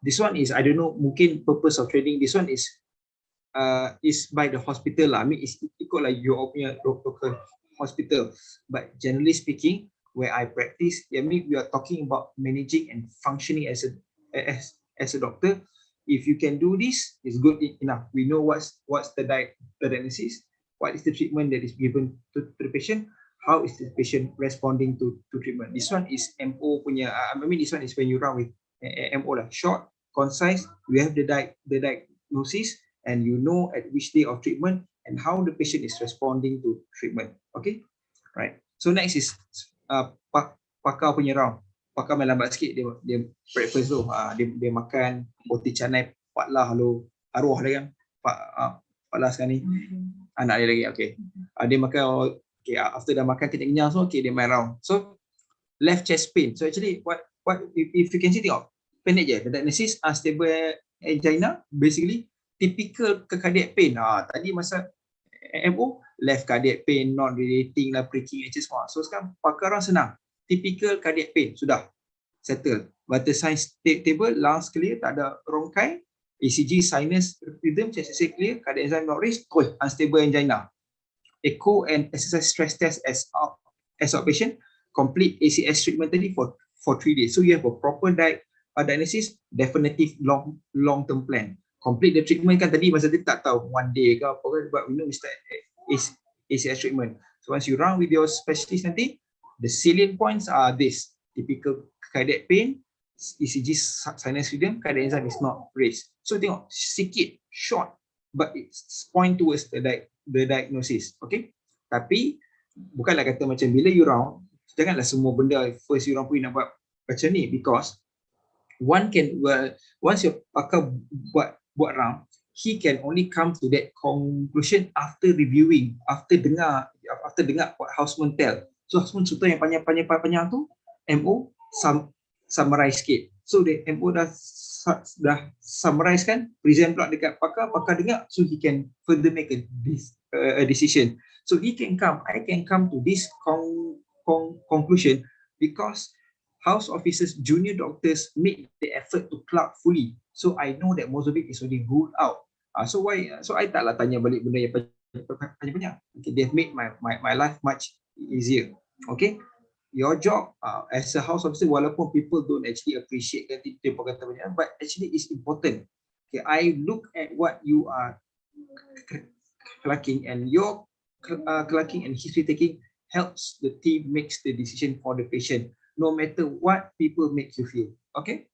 This one is, I don't know, mungkin purpose of training. This one is by the hospital lah. I mean, it's ikut like your local hospital. But generally speaking, where I practice, I mean, we are talking about managing and functioning as a doctor. If you can do this, it's good enough. We know what's the diagnosis, what is the treatment that is given to the patient, how is the patient responding to treatment. This one is MO punya. I mean, this one is when you run with MO lah, short, concise. We have the diagnosis, and you know at which day of treatment and how the patient is responding to treatment. Okay, right. So next is pakar punya round. pakar main lambat sikit, dia breakfast tu, dia makan roti canai Pak Lah lu, arwah dia kan, Pak Lah sekarang ni, anak dia lagi, okay. Dia makan, okay, after dah makan kita kenyang, so okay, dia main round. So left chest pain. So actually what if you can see, tengok pendek je, the diagnosis unstable angina, basically typical cardiac pain. Tadi masa MO left cardiac pain, not relating lah, breaking edges semua. So sekarang pakar orang senang, typical cardiac pain, sudah settle. Vital signs stable, lungs clear, tak ada rongkai, ECG sinus rhythm, chest clear, cardiac enzyme not raised, unstable angina. Echo and exercise stress test as outpatient, complete ACS treatment tadi for 3 days. So you have a proper diagnosis, definitive long-term plan. Complete the treatment kan tadi masa dia tak tahu 1 day ke apa kan, but we know we start ACS treatment. So once you run with your specialist nanti, the salient points are this: typical cardiac pain, ECG sinus rhythm, cardiac enzyme is not raised. So tengok sikit, short, but it's point towards the diagnosis, okay? Tapi bukanlah kata macam bila you round, janganlah semua benda first you round pun nak buat macam ni, because one can, once your pakar buat round, he can only come to that conclusion after reviewing, after dengar what Houseman tell. So Houseman cerita yang panjang tu, MO summarize sikit. So the MO dah summarize kan, present pula dekat pakar dengar, so he can further make a decision. So I can come to this conclusion because house officers, junior doctors make the effort to clerk fully. So I know that most of it is already ruled out. So I taklah tanya balik benda yang panjang-panjang. Okay, they've made my life much easier. Okay, your job as a house officer, walaupun people don't actually appreciate dia kata banyak, but actually it's important. Okay, I look at what you are clerking, and your clerking and history taking helps the team makes the decision for the patient, no matter what people make you feel. Okay,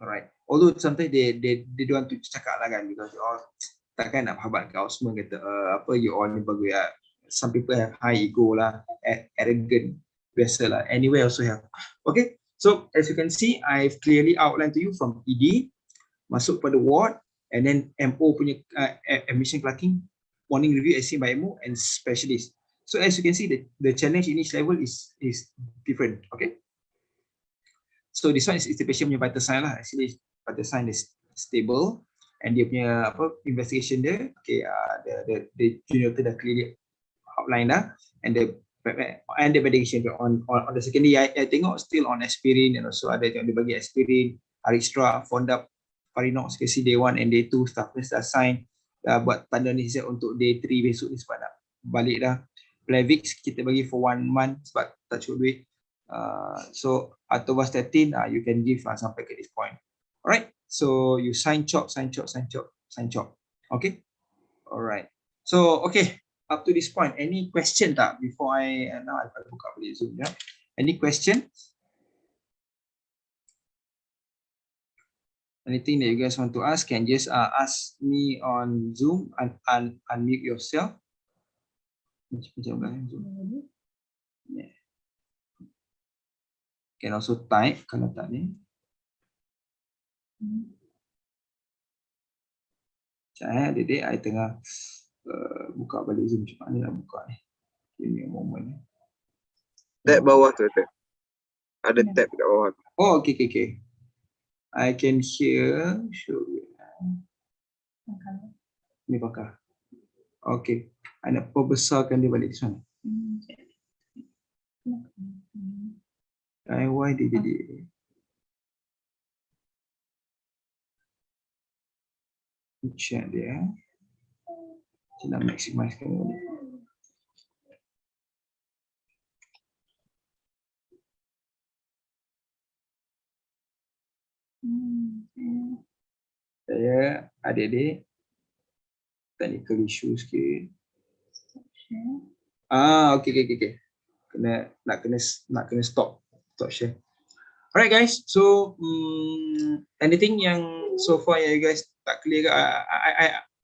alright. Although sometimes they don't want to cakap lah kan, because takkan nak habat kau semua kata apa you all ni bagus ya. Some people have high ego lah, arrogant, biasa lah. Anyway also have. Okay, so as you can see, I've clearly outlined to you from ED masuk pada ward, and then MO punya admission clerking, morning review as seen by MO, and specialist. So as you can see, the challenge in each level is different. Okay, so this one is the patient punya vital sign lah. Actually vital sign is stable, and dia punya investigation dia, okay, the junior tu dah clearly outline dah, and the medication on the secondary, I tengok still on aspirin, and also ada tengok dia bagi aspirin, Aristra, Fondap, Parinox, kasi day 1 and day 2, staff nurse dah sign, dah buat tanda ni untuk day 3 besok ni sebab nak balik dah. Plavix kita bagi for 1 month sebab tak cukup duit. So atorvastatin you can give sampai ke this point. Alright, so you sign chop. Okay, alright. So okay, up to this point, any question tak before now I buka balik Zoom ya? Any question? Anything that you guys want to ask, can just ask me on Zoom and unmute yourself. Yeah. Can also type kalau tak ni. Saya Dedek, I tengah buka balik Zoom, macam mana nak buka ni. Give me a moment. Tab bawah tu, tab. Ada tab kat bawah. Oh, okay. I can hear. Show you. Ni pakar. Okay. I nak perbesarkan dia balik sana. Why did it? Check dia. Saya nak maximizekan balik. Saya adik-adik technical issue sikit. Okay. Nak kena stop share. Alright guys, so anything yang so far you guys tak clear ke?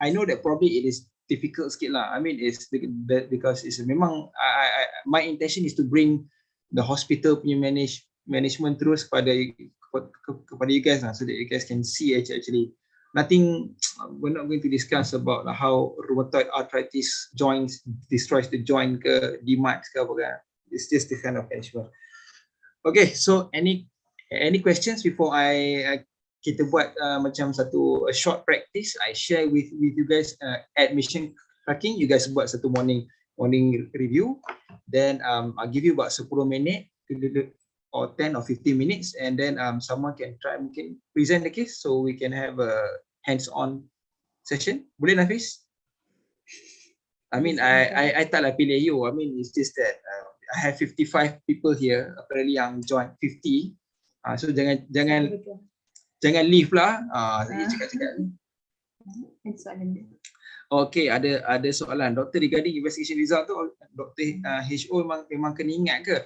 I know that probably it is difficult sikit lah. I mean it's because it's memang my intention is to bring the hospital punya management terus kepada you guys lah, so that you guys can see actually nothing. We're not going to discuss about how rheumatoid arthritis joints destroys the joint ke DMARDs ke apa kan. It's just this kind of management. Okay, so any questions before kita buat macam satu short practice. I share with you guys admission tracking. You guys buat satu morning review. Then I'll give you about 10 minit or 10 or 15 minutes, and then someone can present the case so we can have a hands-on session. Boleh Nafis? I mean, I taklah pilih you. I mean, it's just that I have 55 people here apparently yang join 50. So jangan leave lah. Saya cakap. Okay, ada soalan. Doktor, regarding investigation result tu, Dr. HO memang kena ingat ke?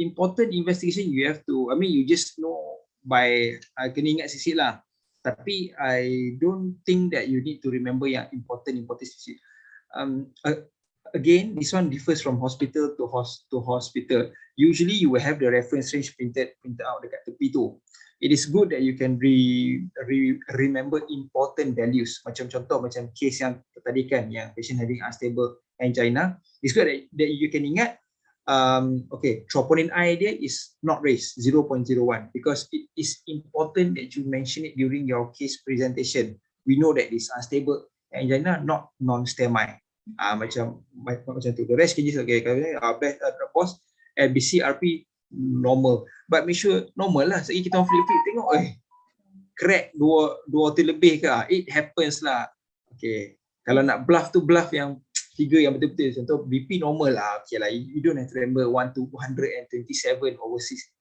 Important investigation you have to, I mean you just know by, kena ingat sikit lah. Tapi I don't think that you need to remember yang important sikit. Again, this one differs from hospital to hospital. Usually you will have the reference range printed out dekat tepi tu. It is good that you can remember important values. Macam contoh macam case yang tadi kan, yang patient having unstable angina. It's good that you can ingat. Okay, troponin I dia is not raised, 0.01, because it is important that you mention it during your case presentation. We know that this unstable angina not non-STEMI. Macam tu. The rest cases, okay, boss LBC RP normal, but make sure normal lah. Sekali kita flip tengok, crack dua tu lebih ke, it happens lah. Okay, kalau nak bluff tu bluff yang figure yang betul-betul. Contoh BP normal lah, okay lah, you don't have to remember 1 to 227 over 65.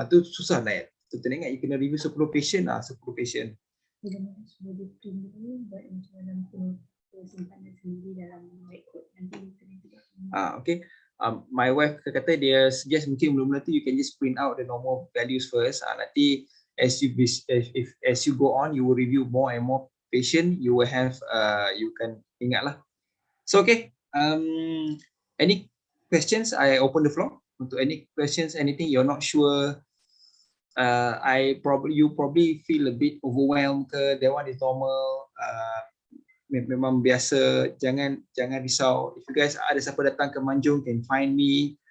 Tu susah lah ya. Tu ingat you kena review 10 patient lah, 10 patient. Okay. My wife kata dia suggest mungkin mula-mula tu you can just print out the normal values first. Nanti as you go on, you will review more and more patient. You will have you can ingat lah. So okay. Any questions? I open the floor. Untuk any questions, anything you're not sure. You probably feel a bit overwhelmed ke, that one is normal. Memang biasa, jangan risau. If you guys ada siapa datang ke Manjung, can find me.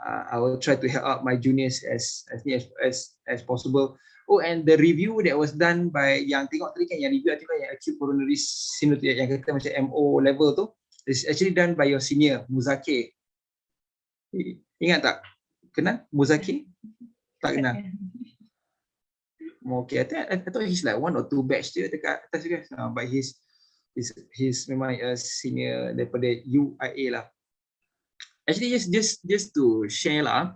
I will try to help out my juniors as possible. Oh, and the review that was done by yang tengok tadi kan, yang review artikel yang acute coronary syndrome yang kata macam MO level tu, is actually done by your senior Muzakir. Ingat tak? Kenal Muzakir? Tak kenal. Okay, I thought he's like 1 or 2 batch je dekat atas guys. But he's memang senior daripada UIA lah. Actually just to share lah,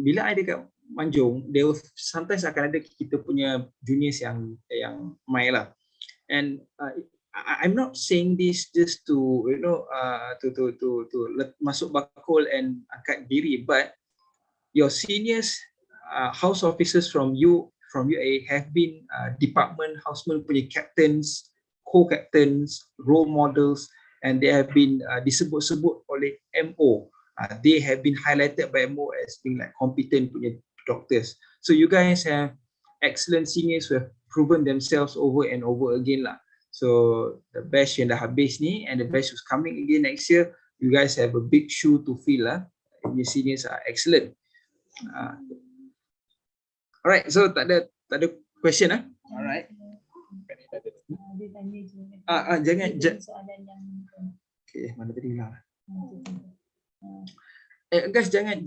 bila I dekat Manjung, there will sometimes akan ada kita punya juniors yang main lah. And I'm not saying this just to masuk bakul and angkat diri, but your seniors, house officers from UIA have been department houseman punya captains, co-captains, role models, and they have been disebut-sebut oleh MO. They have been highlighted by MO as being like competent punya doctors. So you guys have excellent seniors who have proven themselves over and over again lah. So the batch yang dah habis ni and the batch who's coming again next year, you guys have a big shoe to fill lah. Your seniors are excellent. Alright, so tak ada question lah. Alright. Okay, mana tadi lah. Guys, jangan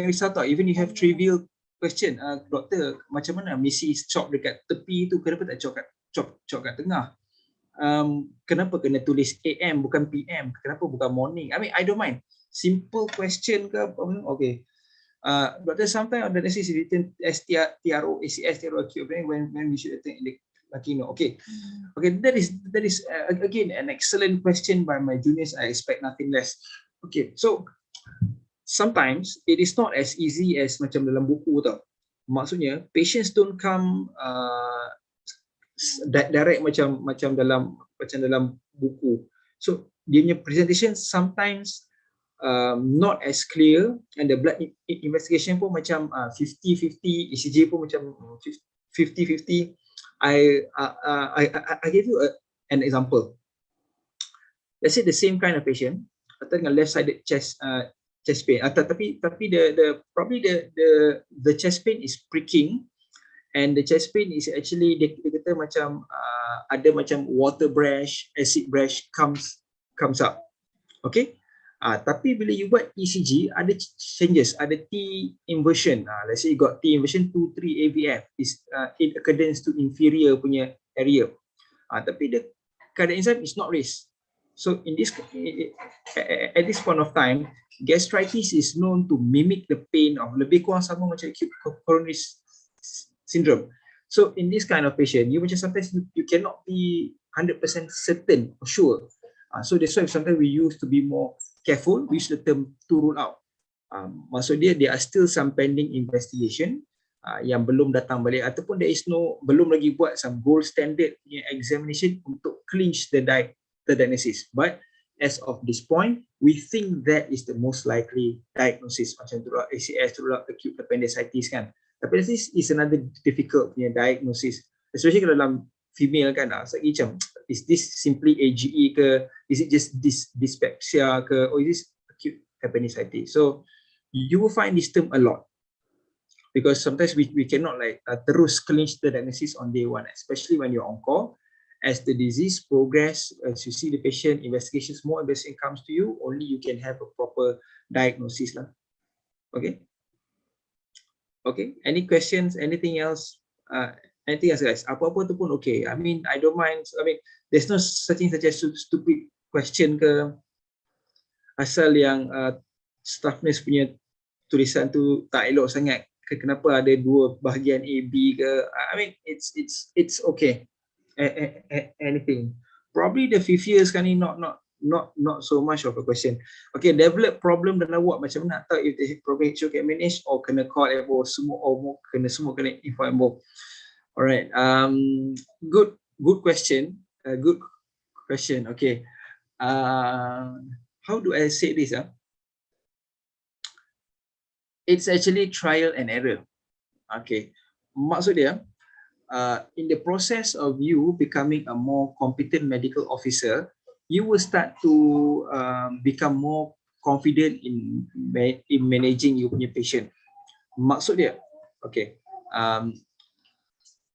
risau tau. Even you have trivial question, doktor, macam mana misi chop dekat tepi tu, kenapa tak chop kat tengah? Kenapa kena tulis AM bukan PM? Kenapa bukan morning? I mean, I don't mind. Simple question ke? Okay. Doctor, sometimes on the disease is written STRO, ACS, TRO, acute when we should attend Lakino. Okay. That is again an excellent question by my juniors. I expect nothing less. Okay, so sometimes it is not as easy as macam dalam buku tau. Maksudnya patients don't come direct macam dalam buku. So dia punya presentation sometimes not as clear, and the blood investigation pun macam 50-50, ECG pun macam 50-50. I give you an example. Let's say the same kind of patient atau dengan left-sided chest pain, tapi probably the chest pain is pricking, and the chest pain is actually dia kata macam ada macam water brush, acid brush comes up. Okay. Tapi bila you buat ECG ada changes, ada T inversion. Let's say you got T inversion 2-3 AVF is in accordance to inferior punya area. Tapi the cardiac enzyme is not raised. So in this at this point of time, gastritis is known to mimic the pain of lebih kurang sama macam acute coronary syndrome. So in this kind of patient, you macam sometimes you cannot be 100% certain or sure. So that's why sometimes we used to be more careful. We use the term to rule out. Maksud dia, there are still some pending investigation yang belum datang balik, ataupun there is belum lagi buat some gold standard examination untuk clinch the diagnosis. But as of this point, we think that is the most likely diagnosis, macam tu ACS, tu acute appendicitis kan. Tapi this is another difficult punya diagnosis, especially kalau dalam female kan. Macam is this simply AGE ke, is it just dyspepsia ke, or is this acute appendicitis? So you will find this term a lot, because sometimes we cannot like terus clinch the diagnosis on day one, especially when you're on call. As the disease progress, as you see the patient, investigations, more investigation comes to you, only you can have a proper diagnosis lah. Okay. Okay. Any questions? Anything else? Anything else, guys? Apa-apa tu pun okay. I mean, I don't mind. I mean, there's no such thing such as stupid question ke, asal yang staff nurse punya tulisan tu tak elok sangat. Kenapa ada dua bahagian A, B ke? I mean, it's okay. Anything. Probably the fifth years kan ni not so much of a question. Okay, develop problem dalam ward macam mana tahu if the problem HO can manage or kena call EBO semua, or semua kena inform EBO. Alright, good question. Good question. Okay, how do I say this? It's actually trial and error. Okay, maksud dia, in the process of you becoming a more competent medical officer, you will start to become more confident in managing your patient. Maksud dia, okay,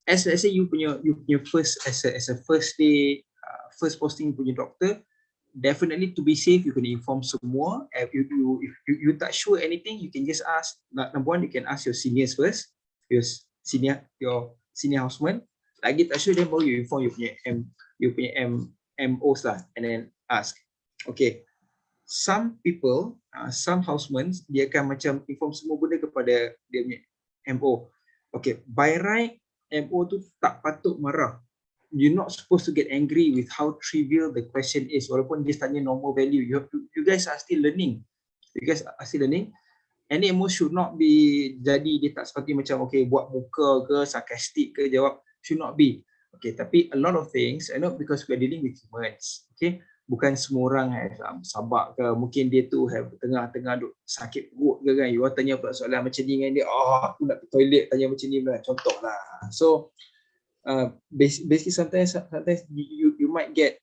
as let's say you punya first as a first day first posting punya doctor, definitely to be safe you can inform semua. If you tak sure anything, you can just ask. Number one, you can ask your seniors first, your senior houseman. Lagi tak sure, then baru you inform you punya MOs lah, and then ask. Okay, some people, some housemen, dia akan macam inform semua benda kepada dia punya MO. Okay, by right, MO tu tak patut marah. You're not supposed to get angry with how trivial the question is, walaupun dia tanya normal value. You guys are still learning. Any MO should not be jadi dia tak seperti macam okay buat muka ke, sarcastic ke jawab, should not be. Okay, tapi a lot of things, not because we're dealing with humans. Okay, bukan semua orang sabak ke, mungkin dia tu tengah-tengah duk sakit perut ke kan, you tanya pula soalan macam ni dengan dia, aku nak pergi toilet tanya macam ni lah, contoh lah. So basically sometimes you might get,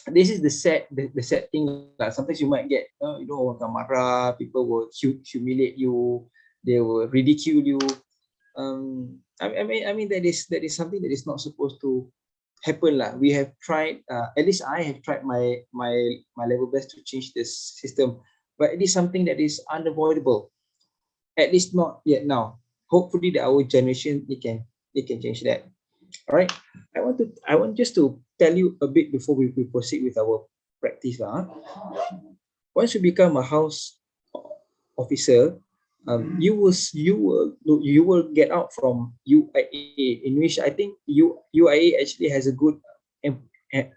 this is the sad thing lah. Sometimes you might get orang akan marah, people will humiliate you, they will ridicule you. I mean that is something that is not supposed to happen lah. We have tried, at least I have tried my level best to change this system, but it is something that is unavoidable. At least not yet now. Hopefully that our generation it can change that. All right. I want just to tell you a bit before we proceed with our practice lah. Once you become a house officer, you will get out from UIA, in which I think UIA actually has a good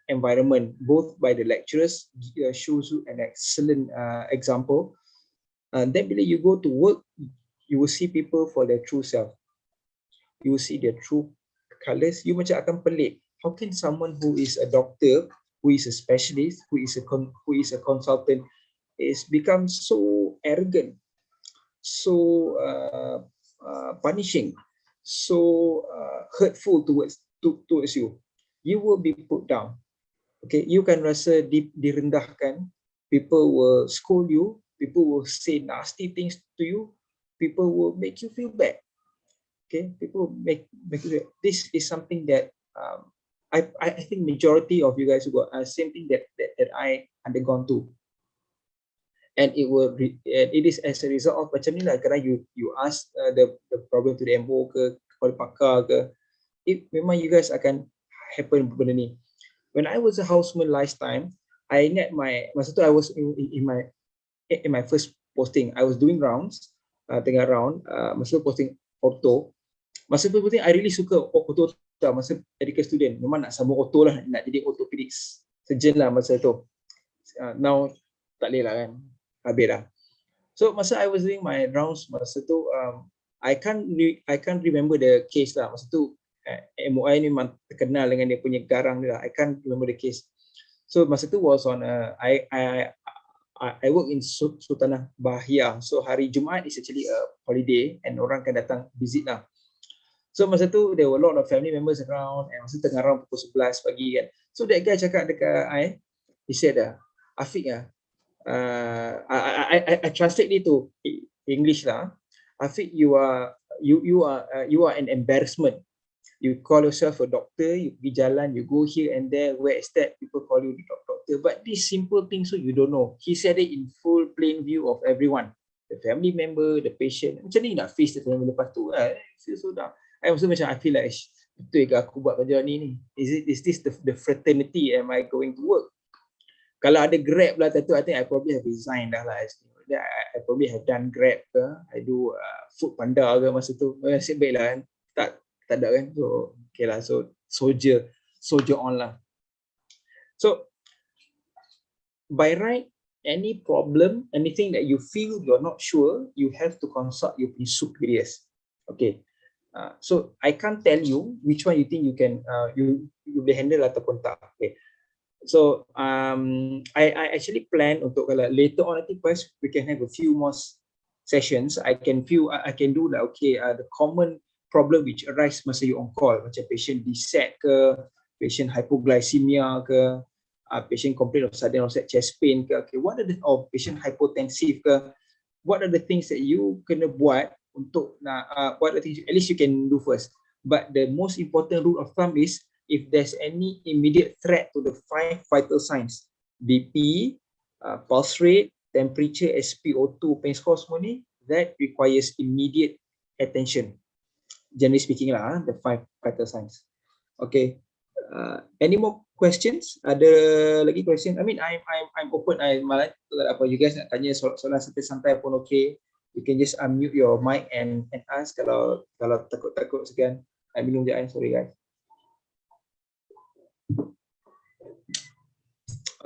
environment, both by the lecturers, shows you an excellent example. Then bila you go to work, you will see people for their true self. You will see their true colors. You macam akan pelik. How can someone who is a doctor, who is a specialist, who is a consultant, is become so arrogant, so punishing, so hurtful towards you, you will be put down. Okay, you can rasa direndahkan. People will scold you. People will say nasty things to you. People will make you feel bad. Okay, people make you feel. This is something that I think majority of you guys who got same thing that I undergone too. And it is as a result of macam ni lah, kerana you ask the problem to the MO ke kepala pakar ke, memang you guys akan happen benda ni. When I was a houseman last time, I ingat masa tu I was in my first posting, I was doing rounds, tengah round, masa tu posting auto. Masa tu posting I really suka auto tau, masa medical student memang nak sambung auto lah, nak jadi orthopedic surgeon lah masa tu. Now tak boleh lah kan, habis dah. So masa I was doing my rounds masa tu, I can't remember the case lah. Masa tu MOI ni memang terkenal dengan dia punya garang dia lah. I can't remember the case. So masa tu was on I work in Sultanah Bahia. So hari Jumaat is actually a holiday and orang akan datang visit lah. So masa tu there were a lot of family members around, and masa tengah around pukul 11 pagi kan. So that guy cakap dekat I, he said, Afiq I translate it to English lah. Afiq, you are an embarrassment. You call yourself a doctor, you pergi jalan, you go here and there, where is that? People call you the doctor, but these simple things so you don't know. He said it in full plain view of everyone, the family member, the patient. Macam ni nak face the family lepas tu? Feel so down. I also macam I feel like betul ke aku buat kerja ni? Is this the fraternity? Am I going to work? Kalau ada Grab lah tentu, I think I probably have resigned dah lah. I probably have done Grab ke, I do food panda ke masa tu. Nasib baik lah kan, tak ada kan. So okay lah, so soldier on lah. So by right, any problem, anything that you feel you're not sure, you have to consult your superiors. Okay, so I can't tell you which one you think you can you boleh handle ataupun tak. Okay, so I actually plan untuk kalau later on, I think first we can have a few more sessions. I can do like, okay, the common problem which arise masa you on call, macam patient DSAT ke, patient hypoglycemia ke, patient complain of sudden onset chest pain ke, okay, what are the, or patient hypotensive ke, what are the things that you kena buat untuk what are the things at least you can do first. But the most important rule of thumb is, if there's any immediate threat to the 5 vital signs, BP, pulse rate, temperature, SpO2, pain score semua ni, that requires immediate attention. Generally speaking lah, the 5 vital signs. Okay, any more questions? Ada lagi question? I mean, I'm open. Malah apa you guys nak tanya soalan santai-santai pun okay. You can just unmute your mic and ask. Kalau takut sekian, I minum je. Sorry guys.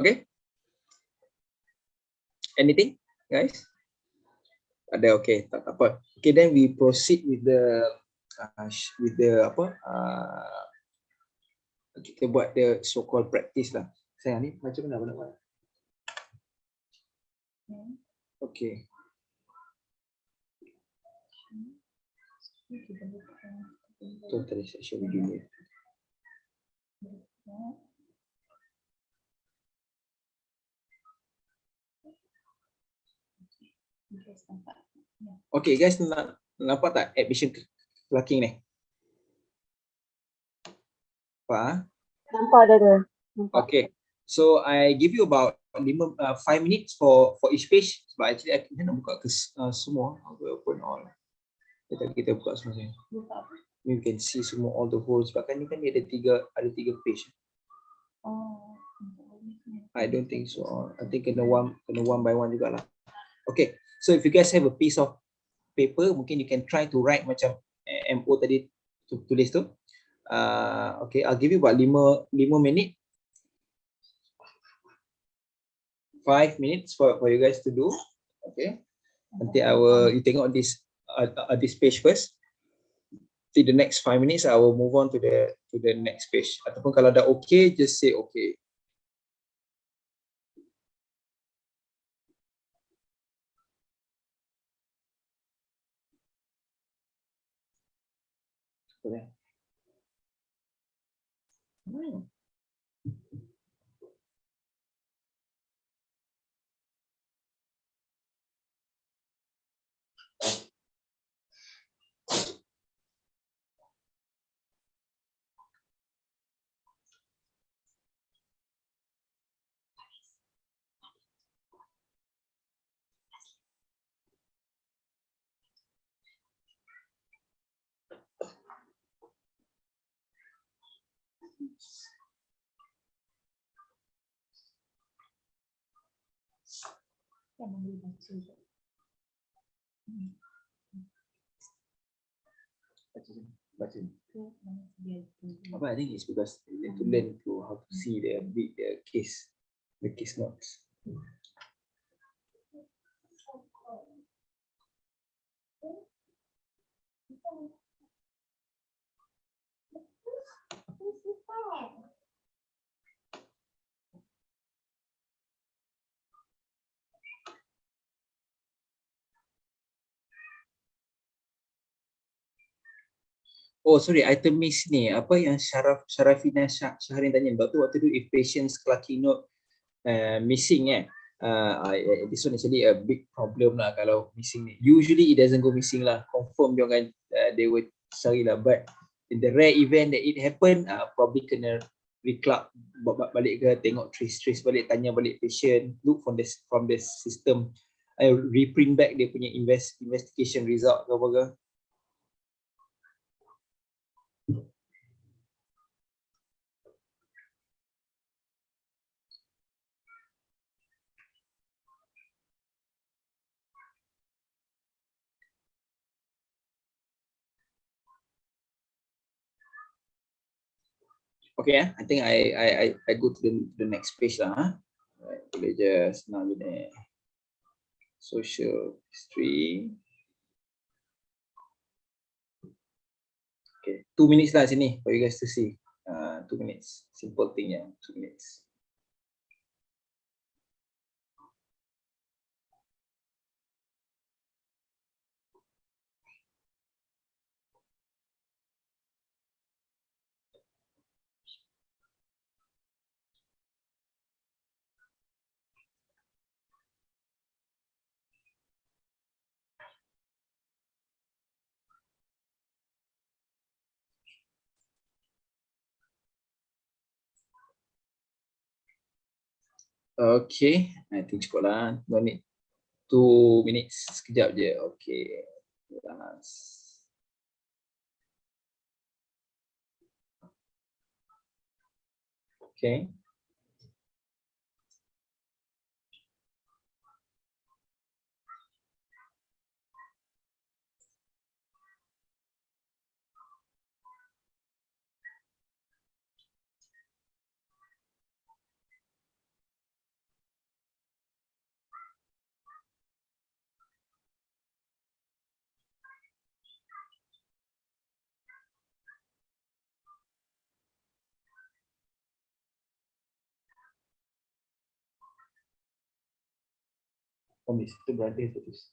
Okay. Anything, guys? Ada, okay, tak apa. Okay, then we proceed with the apa? Kita buat the so-called practice lah. Sayang ni macam mana nak buat? Okay. Tu tadi saya show video ni. Okay guys, nampak tak admission clerking ni? Nampak? Nampak dah. Okay, so I give you about 5 minutes for each page. But actually I nak buka ke semua. I will open all. Kita buka semua ni. You can see semua all the holes. Sebab kan ni kan dia ada tiga page. I don't think so. I think kena one by one jugalah. Okay, so if you guys have a piece of paper, mungkin you can try to write macam MO tadi tulis tu. Okay, I'll give you about 5 minutes. 5 minutes for you guys to do. Okay, nanti you tengok this page first. In the next 5 minutes, I will move on to the next page. Ataupun kalau dah okay, just say okay. Boleh. Baca. Apa, I think it's because they need to learn to how to see the case notes. Oh sorry, item miss ni apa yang Syarafina Syahrin tanya doktor waktu tu, if patients clerking note missing this one actually a big problem lah kalau missing ni. Usually it doesn't go missing lah, confirm dia akan they would cari lah, but in the rare event that it happen, probably kena reclub balik ke, tengok trace balik, tanya balik patient, look from the system, reprint back dia punya investigation result ke apa ke. Okay, I think I go to the next page lah. Right, boleh just now ni social history. Okay, 2 minutes lah sini for you guys to see. 2 minutes, simple thing ya, 2 minutes. Okay, I think cukup lah. No need 2 minutes, sekejap je. Okay. Okay. Komis itu berada terus.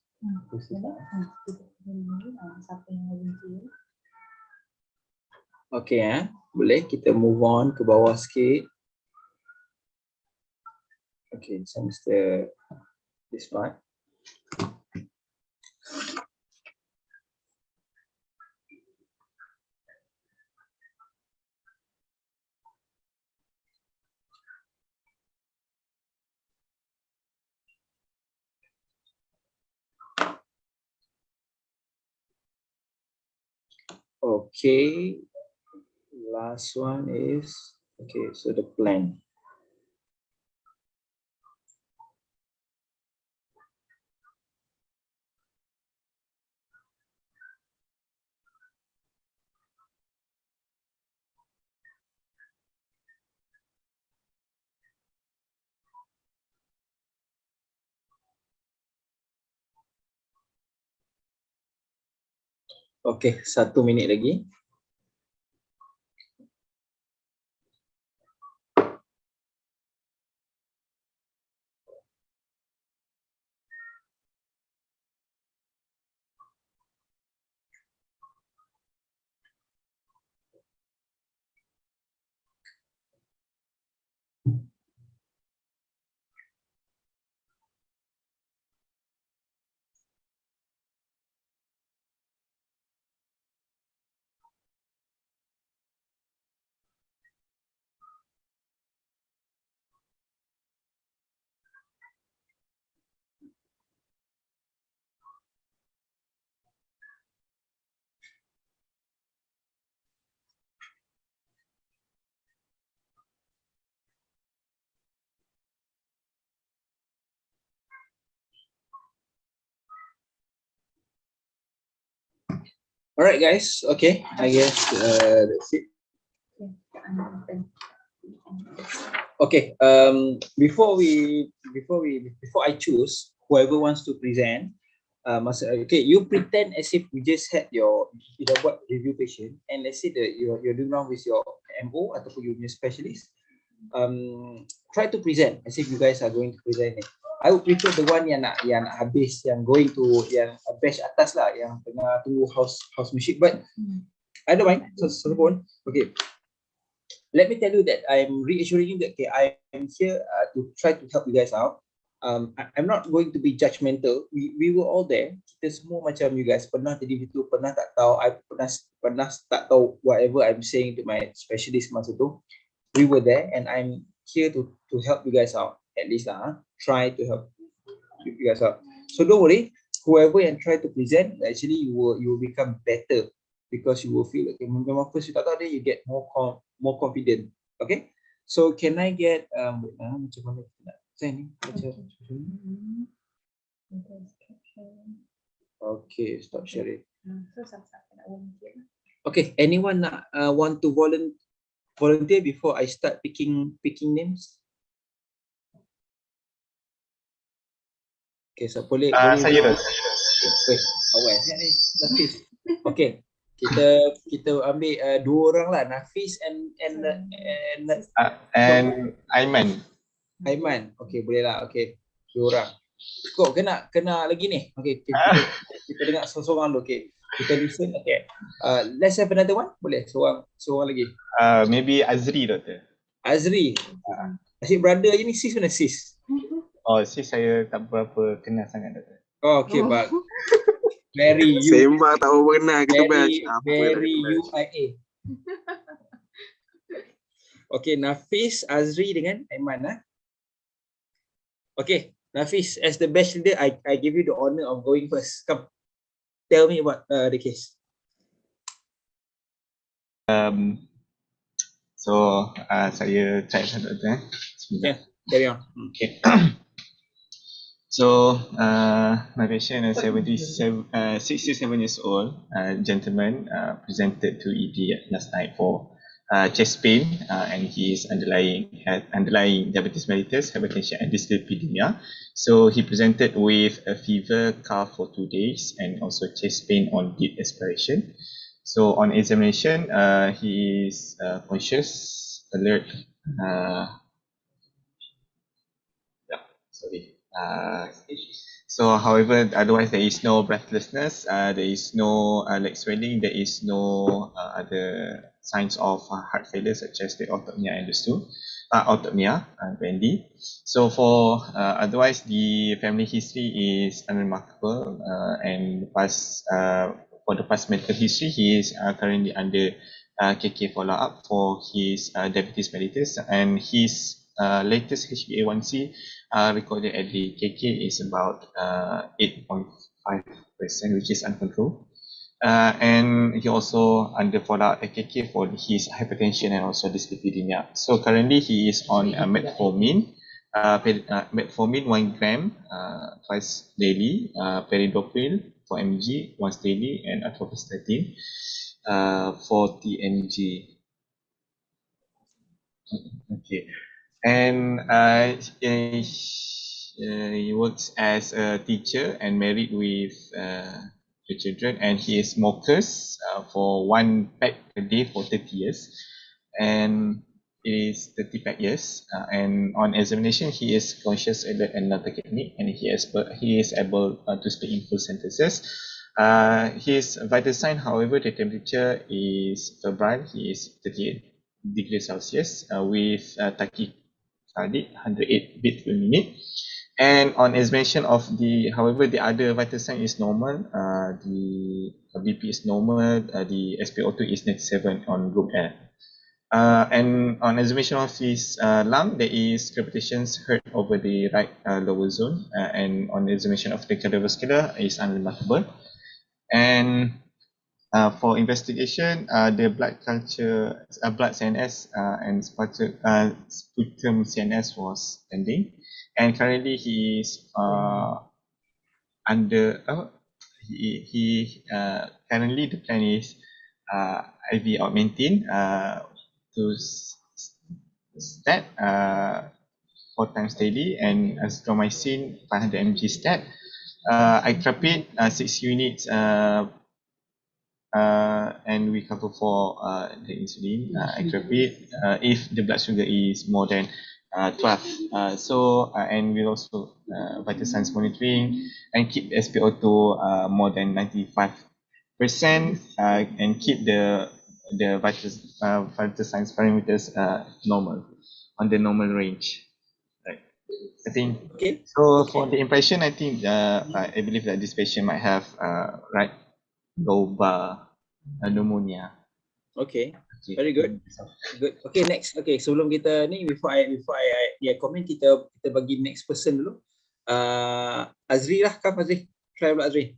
Okay, boleh kita move on ke bawah sikit. Okay, semester this part. Okay, last one is okay, so the plan. Okay, 1 minit lagi. Alright guys, okay, I guess that's it. Okay, before I choose whoever wants to present, okay, you pretend as if you just had your what review patient, and let's say that you're doing wrong with your MO ataupun your specialist. Try to present as if you guys are going to present it. I would prefer the one yang nak habis, yang going to yang batch atas lah, yang tengah tunggu housemanship, but I don't mind. So okay. Let me tell you that I'm reassuring you that okay, I'm here to try to help you guys out. I'm not going to be judgmental. We were all there. Kita semua macam you guys pernah jadi begitu, pernah tak tahu. I pernah tak tahu whatever I'm saying to my specialist masa tu. We were there, and I'm here to help you guys out. At least lah, try to help you guys out. So don't worry. Whoever yang try to present, actually you will become better, because you will feel like memang first you tak tahu, then you get more confident. Okay, so can I get macam mana nak saya ni baca? Okay, stop sharing. Okay, anyone nak want to volunteer before I start picking names? Okay, so boleh Saya dah. awal ni Nafis. Okay, kita ambil dua orang lah, Nafis and Aiman. Aiman. Okay, boleh lah. Okay, dua orang. Kok kena lagi ni. Okay, kita dengar seorang dulu. Okay, kita listen. Okay, let's have another one. Boleh seorang lagi. Maybe Azri, Doktor. Azri. Asyik brother je ni, sis mana sis? Oh, saya tak berapa kenal sangat, Doktor. Oh, okay, bang. Very you. Sembang tak berkenal kita batch. Very UIA. Okay, Nafis, Azri dengan Aiman lah. Okay, Nafis, as the batch leader, I give you the honor of going first. Come, tell me about the case. Saya try Doktor. Yeah, carry on. Okay. So, my patient is 67 years old, gentleman, presented to ED last night for chest pain, and he is underlying diabetes mellitus, hypertension, and dyslipidemia. So he presented with a fever, cough for 2 days, and also chest pain on deep expiration. So on examination, he is conscious, alert. So however, otherwise there is no breathlessness, there is no leg swelling, there is no other signs of heart failure such as the autopnea and the stool, bendy. So for otherwise, the family history is unremarkable, and for the past medical history, he is currently under KK follow-up for his diabetes mellitus, and his latest HbA1c recorded at the KK is about 8.5%, which is uncontrolled. And he also under follow-up at KK for his hypertension and also dyslipidemia. So currently he is on metformin, 1 gram twice daily, peridopil 4 mg once daily, and atorvastatin 40 mg. Okay. And he works as a teacher and married with 2 children, and he is smokers for 1 pack a day for 30 years, and it is 30 pack years. And on examination, he is conscious, alert, and non-tachypneic, and he is able to speak in full sentences. His vital sign, however, the temperature is febrile. He is 38 degrees Celsius with tachycardic 108 beats per minute. And on examination of the other vital sign is normal. The BP is normal. The SpO2 is 97 on group L. And on examination of his lung, there is crepitations heard over the right lower zone. And on examination of the cardiovascular is unremarkable. And for investigation, the blood culture, blood CNS and sputum CNS was pending, and currently he is currently the plan is IV augmentin to stat 4 times daily, and azithromycin 500 mg stat. Icrapid 6 units and we cover for the insulin, icrapid, if the blood sugar is more than 12. And we'll also vital signs monitoring and keep SpO2 more than 95%, and keep the vital signs parameters normal, on the normal range. Right. I think Okay. so. For the impression, I think I believe that this patient might have lobar pneumonia. Okay. Very good. Good. Okay, next. Okay, sebelum kita ni, before I comment, kita bagi next person dulu. Azri lah, kam Azri. Try pula Azri.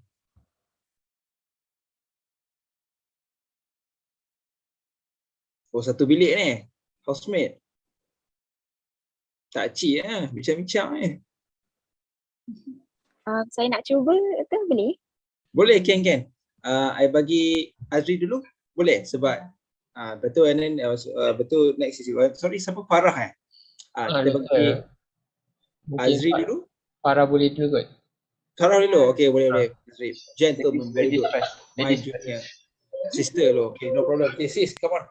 Oh, satu bilik ni. Housemate. Tak cik bincang-bincang ni. Saya nak cuba ke boleh? Boleh, can. I bagi Azri dulu. Boleh, sebab betul, and then betul, next is sorry, siapa Farah kita bagi Azri dulu. Farah boleh dulu kot. Farah dulu. Okay, boleh. Azri. Gentleman, very good. My junior sister dulu. Okay, no problem. Okay, sis, come on.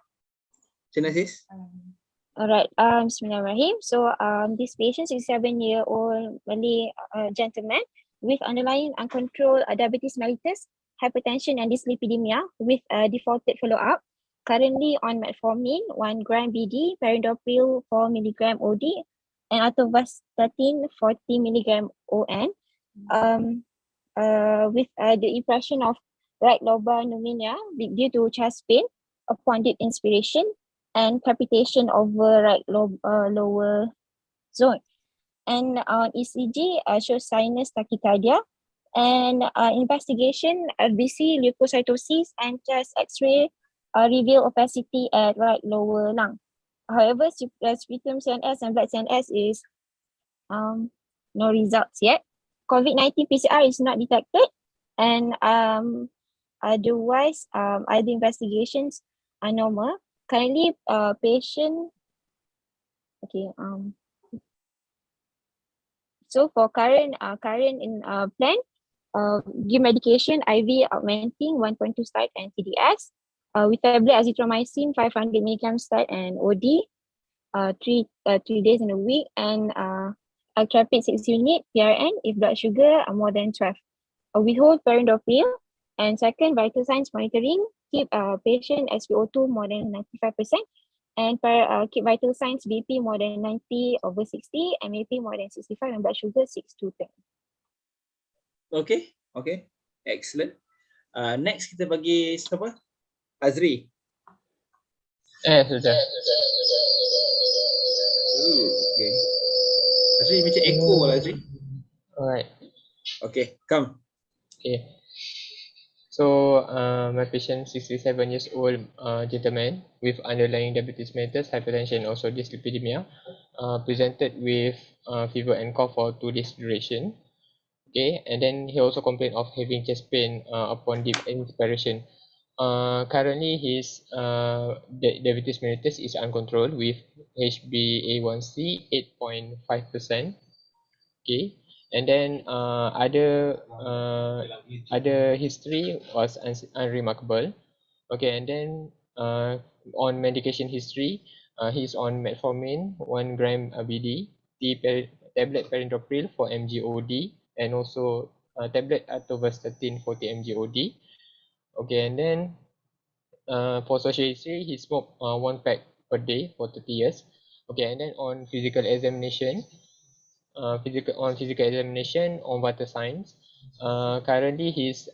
Macam mana sis? Alright, Bismillahirrahmanirrahim. So this patient, 67-year-old Malay gentleman with underlying uncontrolled diabetes mellitus, hypertension and dyslipidemia with defaulted follow-up. Currently on metformin, 1 gram BD, perindopril 4 mg OD, and atorvastatin 40 mg ON. With the impression of right lobar pneumonia due to chest pain upon deep inspiration and capitation over right lower zone. And on ECG shows sinus tachycardia, and investigation RBC leukocytosis and chest X-ray reveal opacity at right lower lung. However, sputum CNS and blood CNS is no results yet. COVID-19 PCR is not detected, and otherwise other investigations are normal. Currently, patient. Okay. So for current in plan, give medication IV augmentin 1.2 start and TDS. With tablet azithromycin 500 mg start and OD. 3 days in a week, and Ultrapid 6 unit PRN if blood sugar are more than 12. Withhold perindopril, and second, vital signs monitoring, keep patient SpO2 more than 95%, and keep vital signs BP more than 90/60, MAP more than 65, and blood sugar 6 to 10. Okay, excellent. Next kita bagi siapa? Azri. Sudah. Okay. Azri macam echo lah Azri. Alright. Okay, come. Okay. So my patient, 67 years old gentleman with underlying diabetes mellitus, hypertension, also dyslipidemia, presented with fever and cough for 2 days duration. Okay, and then he also complained of having chest pain upon deep inspiration. Currently his diabetes mellitus is uncontrolled with HbA1c 8.5%. Okay, and then other history was unremarkable. Okay, and then on medication history, he's on metformin 1 gram BD, tablet perindopril for mg OD, and also tablet atorvastatin 40 mg OD. Okay, and then for social history, he smoked 1 pack per day for 30 years. Okay, and then on physical examination, on vital signs, currently he's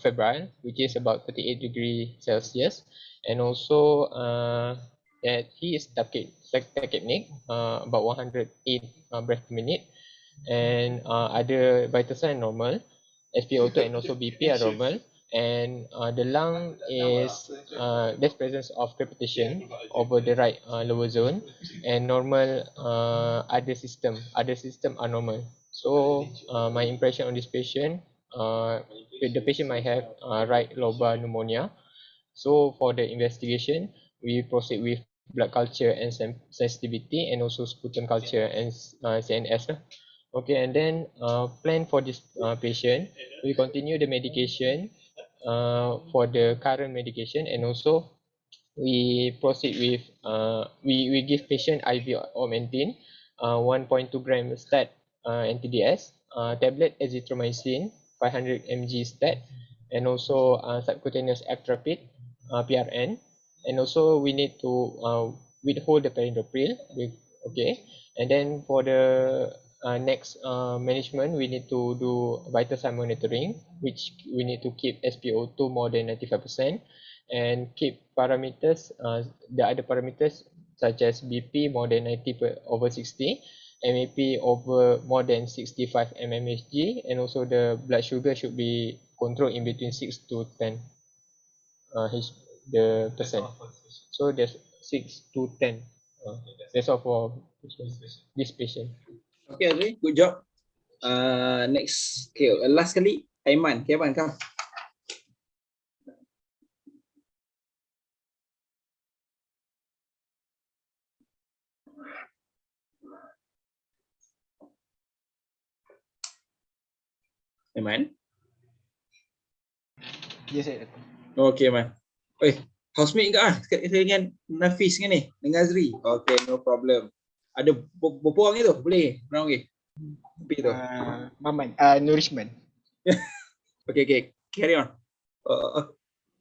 febrile, which is about 38 degrees Celsius, and also that he is tachypneic, about 108 breath per minute, and other vital signs normal, SpO2 and also BP are normal, and the lung is there's presence of crepitation over the right lower zone, and normal other system are normal. So my impression on this patient, the patient might have right lobar pneumonia. So for the investigation, we proceed with blood culture and sensitivity, and also sputum culture and CNS. Okay, and then plan for this patient. We continue the medication for the current medication, and also we proceed with we give patient IV augmentin, 1.2 gram stat NTDS, tablet azithromycin 500 mg stat, and also subcutaneous Actrapid PRN, and also we need to withhold the perindopril with, okay, and then for the next management, we need to do vital sign monitoring, which we need to keep SpO2 more than 95%, and keep parameters, the other parameters such as BP more than 90/60, MAP over more than 65 mmHg, and also the blood sugar should be controlled in between 6 to 10 the percent. So there's 6 to 10. That's all for this patient. Okay, Azri, good job. Next, okay, last kali, Aiman. Okay, Aiman, come. Aiman? Yes, sir. Okay, Aiman. Housemate ke dengan Nafis kan ni? Dengan Azri? Okay, no problem. Ada berapa orang itu? Boleh? Berapa orang? Tapi tu. Maman, nourishment. Okay, carry on.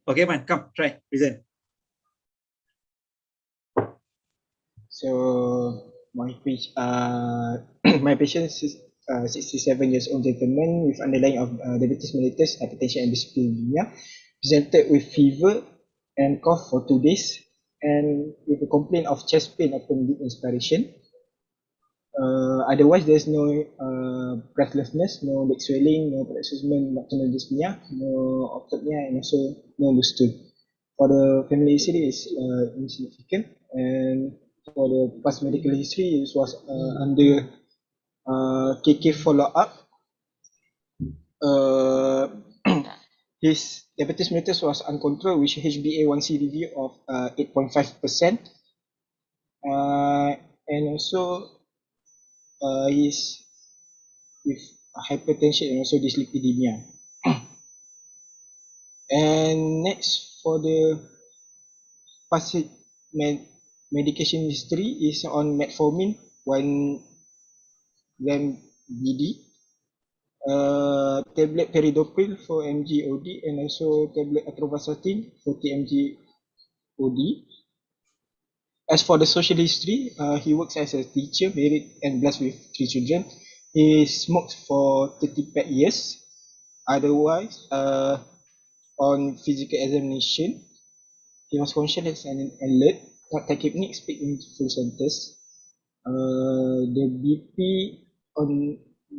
Okay, man, come, try, present. So my patient is 67 years old gentleman with underlying of diabetes mellitus, hypertension, and dyslipidemia, presented with fever and cough for 2 days, and with a complaint of chest pain upon deep inspiration. Otherwise, there's no breathlessness, no leg swelling, no paroxysmal nocturnal dyspnea, no orthopnea, and also no loose stool. For the family history, is insignificant, and for the past medical history, it was under KK follow-up. His diabetes mellitus was uncontrolled, with HbA1c review of 8.5%, and also is with hypertension and also dyslipidemia. And next, for the past medication history is on metformin 1 gram BD, tablet peridopril 4 mg OD, and also tablet atorvastatin 40 mg OD. As for the social history, he works as a teacher, married and blessed with 3 children. He smoked for 30 years. Otherwise, on physical examination, he was conscious and alert, not tachypneic, speaking full sentence. The BP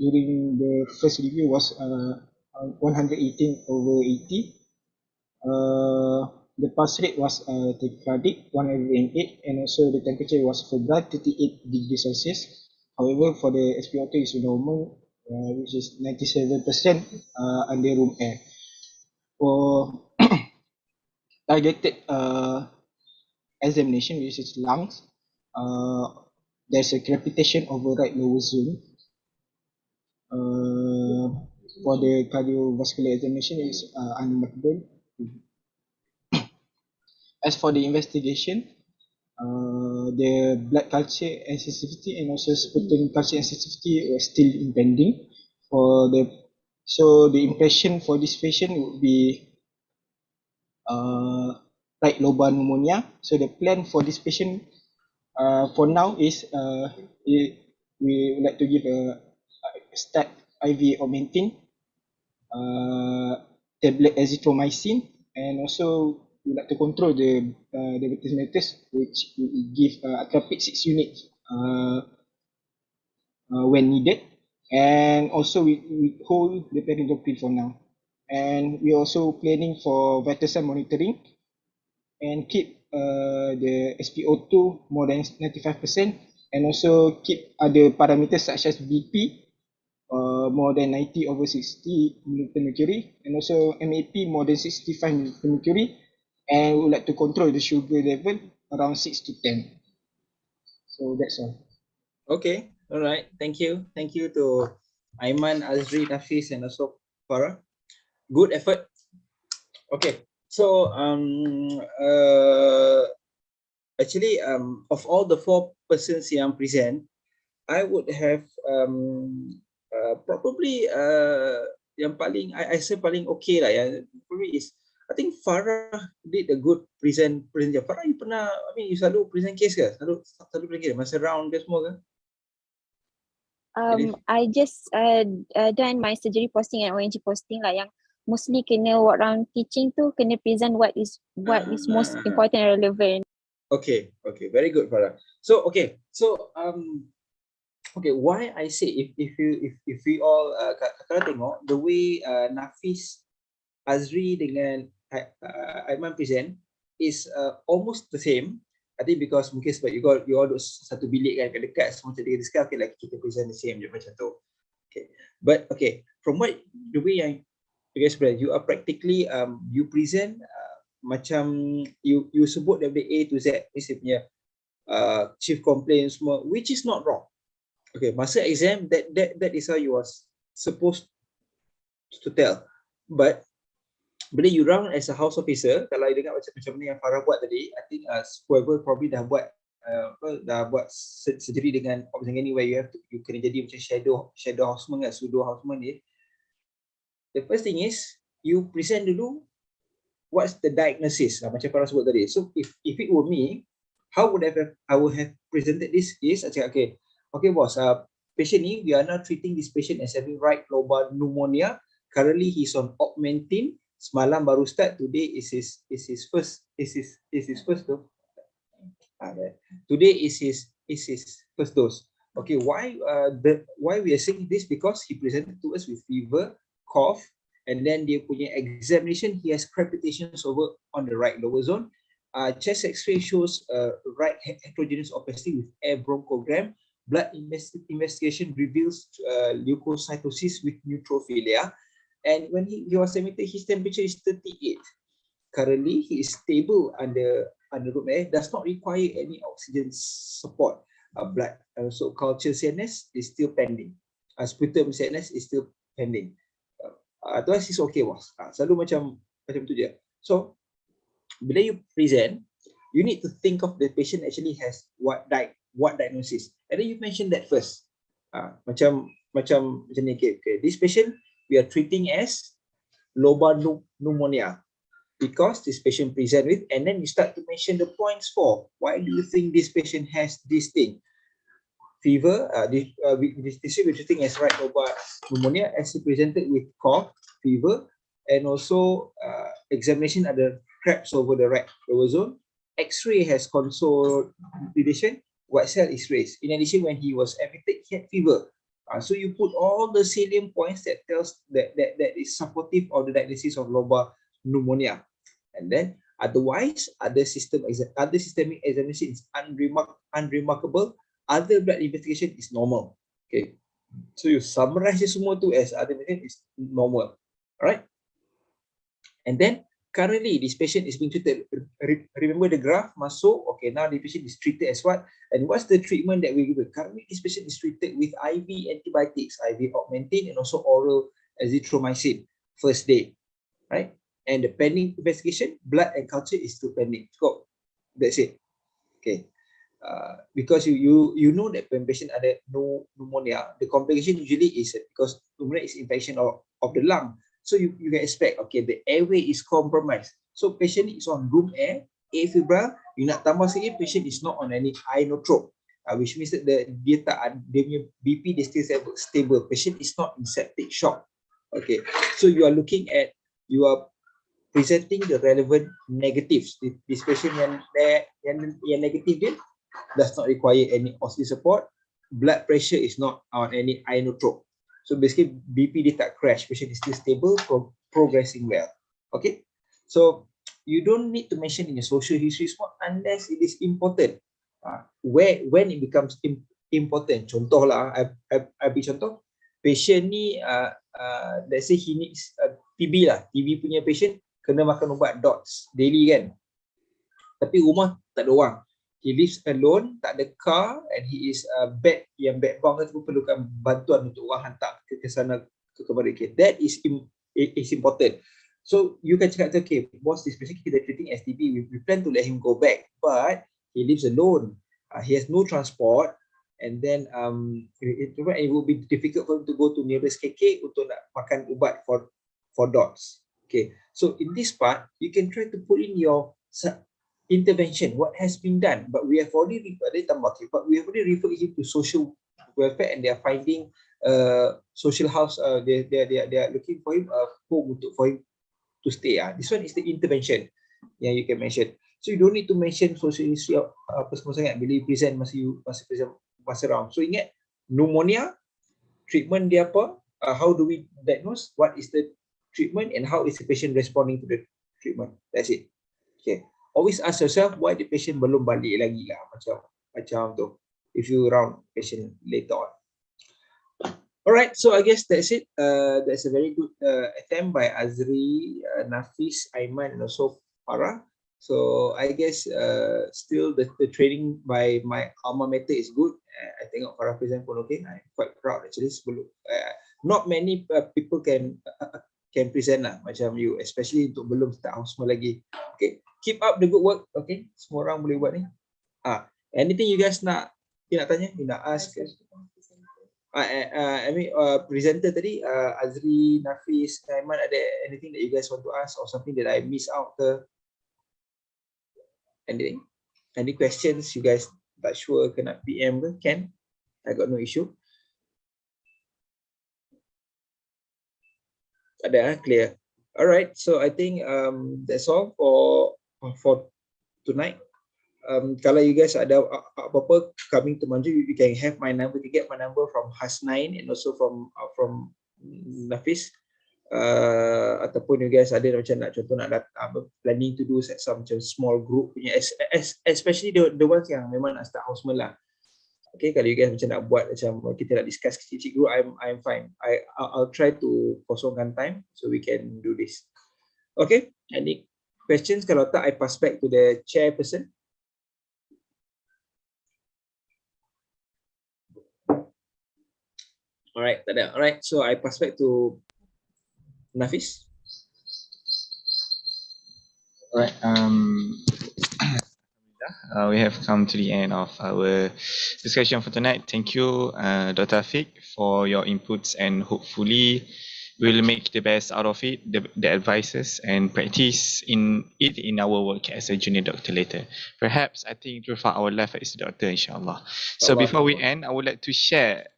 during the first review was 118/80. The pulse rate was tachycardic 108, and also the temperature was febrile 38 degrees Celsius. However, for the SpO2 is normal, which is 97% under room air. For targeted examination, which is lungs, there's a crepitation over right lower zone. For the cardiovascular examination, is unmarkable. As for the investigation, the blood culture and sensitivity, and also sputum culture and sensitivity were still impending. So the impression for this patient would be right lobar pneumonia. So the plan for this patient for now is we would like to give a start IV augmentin, tablet azithromycin, and also we like to control the diabetes mellitus, which we give Actrapid 6 units when needed, and also we hold the perindopril for now, and we also planning for vital sign monitoring and keep the SpO2 more than 95%, and also keep other parameters such as BP more than 90/60 millimeter mercury, and also MAP more than 65 millimeter mercury, and we would like to control the sugar level around 6 to 10. So that's all. Okay, all right. Thank you. Thank you to Aiman, Azri, Nafis, and also Farah. Good effort. Okay, so actually of all the 4 persons yang present, I would have probably yang paling I say paling okay lah ya. Probably is I think Farah did a good present. Farah, you pernah, I mean, you selalu present case ke? Selalu present case masa round ke semua ke? I just done my surgery posting and ONG posting lah, yang mostly kena work round teaching tu kena present what is most important and relevant. Okay, very good, Farah. So okay, why I say if we all kalau tengok the way Nafis, Azri dengan Aiman present is almost the same. I think because mungkin sebab you all duduk satu bilik kan, dekat semua jadi sekarang, okay, like kita present the same je macam tu. Okay, but okay, from what the way yang you guys present, you are practically you present macam you sebut daripada A to Z misalnya chief complaint semua, which is not wrong. Okay, masa exam that is how you was supposed to tell. But bila you round as a house officer, kalau you dengar macam ni yang Farah buat tadi, I think whoever probably dah buat surgery dengan dengan ni where you kena jadi macam shadow houseman kan, pseudo houseman ni. The first thing is you present dulu what's the diagnosis, macam Farah sebut tadi. So if it were me, how would I would have presented this is I cakap, okay boss, patient ni we are now treating this patient as having right lobar pneumonia. Currently he's on augmentin. Semalam baru start. Today is his first dose. Today is his first dose. Okay, why we are saying this? Because he presented to us with fever, cough, and then dia punya examination, he has crepitations over on the right lower zone. Chest X-ray shows right heterogeneous opacity with air bronchogram. Blood investigation reveals leukocytosis with neutrophilia. And when he was admitted, his temperature is 38. Currently, he is stable under room air, does not require any oxygen support. Blood, so culture CNS is still pending. Sputum CNS is still pending. Otherwise, it's okay, boss. Selalu macam tu je. So, bila you present, you need to think of the patient actually has what diagnosis, and then you mention that first. Macam ni, okay. This patient we are treating as lobar pneumonia because this patient present with, and then you start to mention the points for why do you think this patient has this thing. Fever, this we're treating as right lobar pneumonia as he presented with cough, fever, and also examination ada cracks over the right lower zone. X-ray has consolidation, white cell X-rays. In addition, when he was admitted, he had fever. So you put all the salient points that tells that is supportive of the diagnosis of lobar pneumonia, and then otherwise other systemic examination is unremarkable. Other blood investigation is normal. Okay, so you summarize semua tu as other investigation is normal. Alright, and then currently this patient is being treated. Remember the graph masuk. Okay, now the patient is treated as what? And what's the treatment that we give? Currently this patient is treated with IV antibiotics, IV augmentin, and also oral azithromycin first day, right? And the pending investigation, blood and culture is still pending. So that's it. Okay, because you know that when patient ada pneumonia, the complication usually is because pneumonia is infection of the lung. So you can expect, okay, the airway is compromised. So patient is on room air, afebrile. You nak tambah sikit, patient is not on any inotrope, which means that dia punya BP dia still stable. Patient is not in septic shock. Okay, so you are presenting the relevant negatives. This patient yang negative dia does not require any oxygen support. Blood pressure is not on any inotrope. So basically BP dia tak crash, patient is still stable, progressing well. Okay, so you don't need to mention in your social history unless it is important. When it becomes important, contoh lah, I beri contoh. patient ni let's say he needs TB lah, TB punya patient kena makan ubat DOTS daily kan, tapi rumah tak ada orang, he lives alone, tak ada car, and he is bedbound tu perlukan bantuan untuk orang hantar ke sana kepada kita. That is important. So you can cakap, okay boss, this patient kita treating as TB, we plan to let him go back, but he lives alone, he has no transport, and then it will be difficult for him to go to nearest KK untuk nak makan ubat for DOTS. Okay, so in this part you can try to put in your intervention, what has been done, but we have already referred him to social welfare, and they are finding social house, they are looking for him a home for him to stay. This one is the intervention yang you can mention. So you don't need to mention social history apa semua sangat bila you present, masa round. So ingat, pneumonia, treatment dia apa, how do we diagnose, what is the treatment, and how is the patient responding to the treatment. That's it. Okay. Always ask yourself why the patient belum balik lagi lah, macam tu, if you round patient later on. Alright, so I guess that's it. That's a very good attempt by Azri, Nafis, Aiman, and also Farah. So I guess still the training by my alma mater is good. I tengok Farah present pun okay. I'm quite proud actually. Not many people can present lah macam you, especially untuk belum start Houseman lagi. Okay, keep up the good work. Okay, semua orang boleh buat ni. Anything you guys nak tanya, you nak ask? Presenter tadi, Azri, Nafis, Aiman, ada anything that you guys want to ask or something that I miss out ke? Anything? Any questions you guys tak sure kena PM ke? Can? I got no issue. Ada, clear. Alright, so I think that's all for tonight. Kalau you guys ada apa-apa coming to Manju, you can have my number. You get my number from Hasnain and also from Nafis. Ataupun you guys ada macam nak contoh nak planning to do some macam small group punya, especially the ones yang memang nak start Houseman lah. Okay, kalau you guys macam nak buat macam kita nak discuss kecil-kecil group, I'm fine. I'll try to kosongkan time so we can do this. Okay, any questions? Kalau tak, I pass back to the chairperson. Alright, tak ada. Alright, so I pass back to Nafis. Alright, we have come to the end of our discussion for tonight. Thank you, Dr. Afiq, for your inputs, and hopefully we'll make the best out of it, the advices, and practice in our work as a junior doctor later. Perhaps, I think, throughout our life as a doctor, inshallah. So before we end, I would like to share,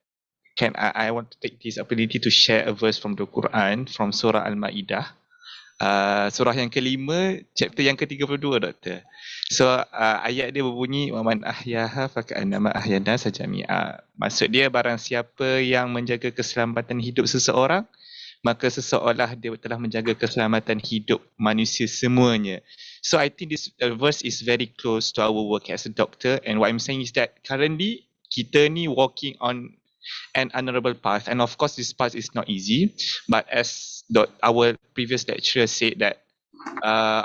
I want to take this opportunity to share a verse from the Quran, from Surah Al-Ma'idah, surah yang kelima, chapter yang ke-32, Doktor. So ayat dia berbunyi, waman ahyaha faka'annama ahyana sajami'a. Maksud dia, barang siapa yang menjaga keselamatan hidup seseorang, maka seseolah dia telah menjaga keselamatan hidup manusia semuanya. So I think this verse is very close to our work as a doctor, and what I'm saying is that currently kita ni walking on an honorable path, and of course this path is not easy, but as our previous lecturer said that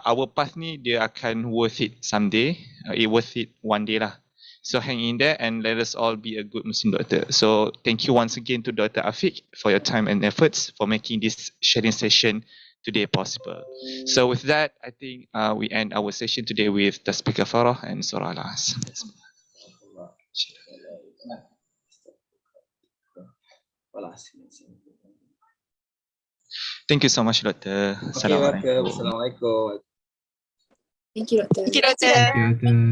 our path ni dia akan worth it someday, worth it one day lah. So hang in there and let us all be a good Muslim doctor. So thank you once again to Dr. Afiq for your time and efforts for making this sharing session today possible. So with that, I think we end our session today with Tasbih Kafarah and Surah Al-As. Thank you so much, Doctor. Assalamualaikum. Thank you, Doctor.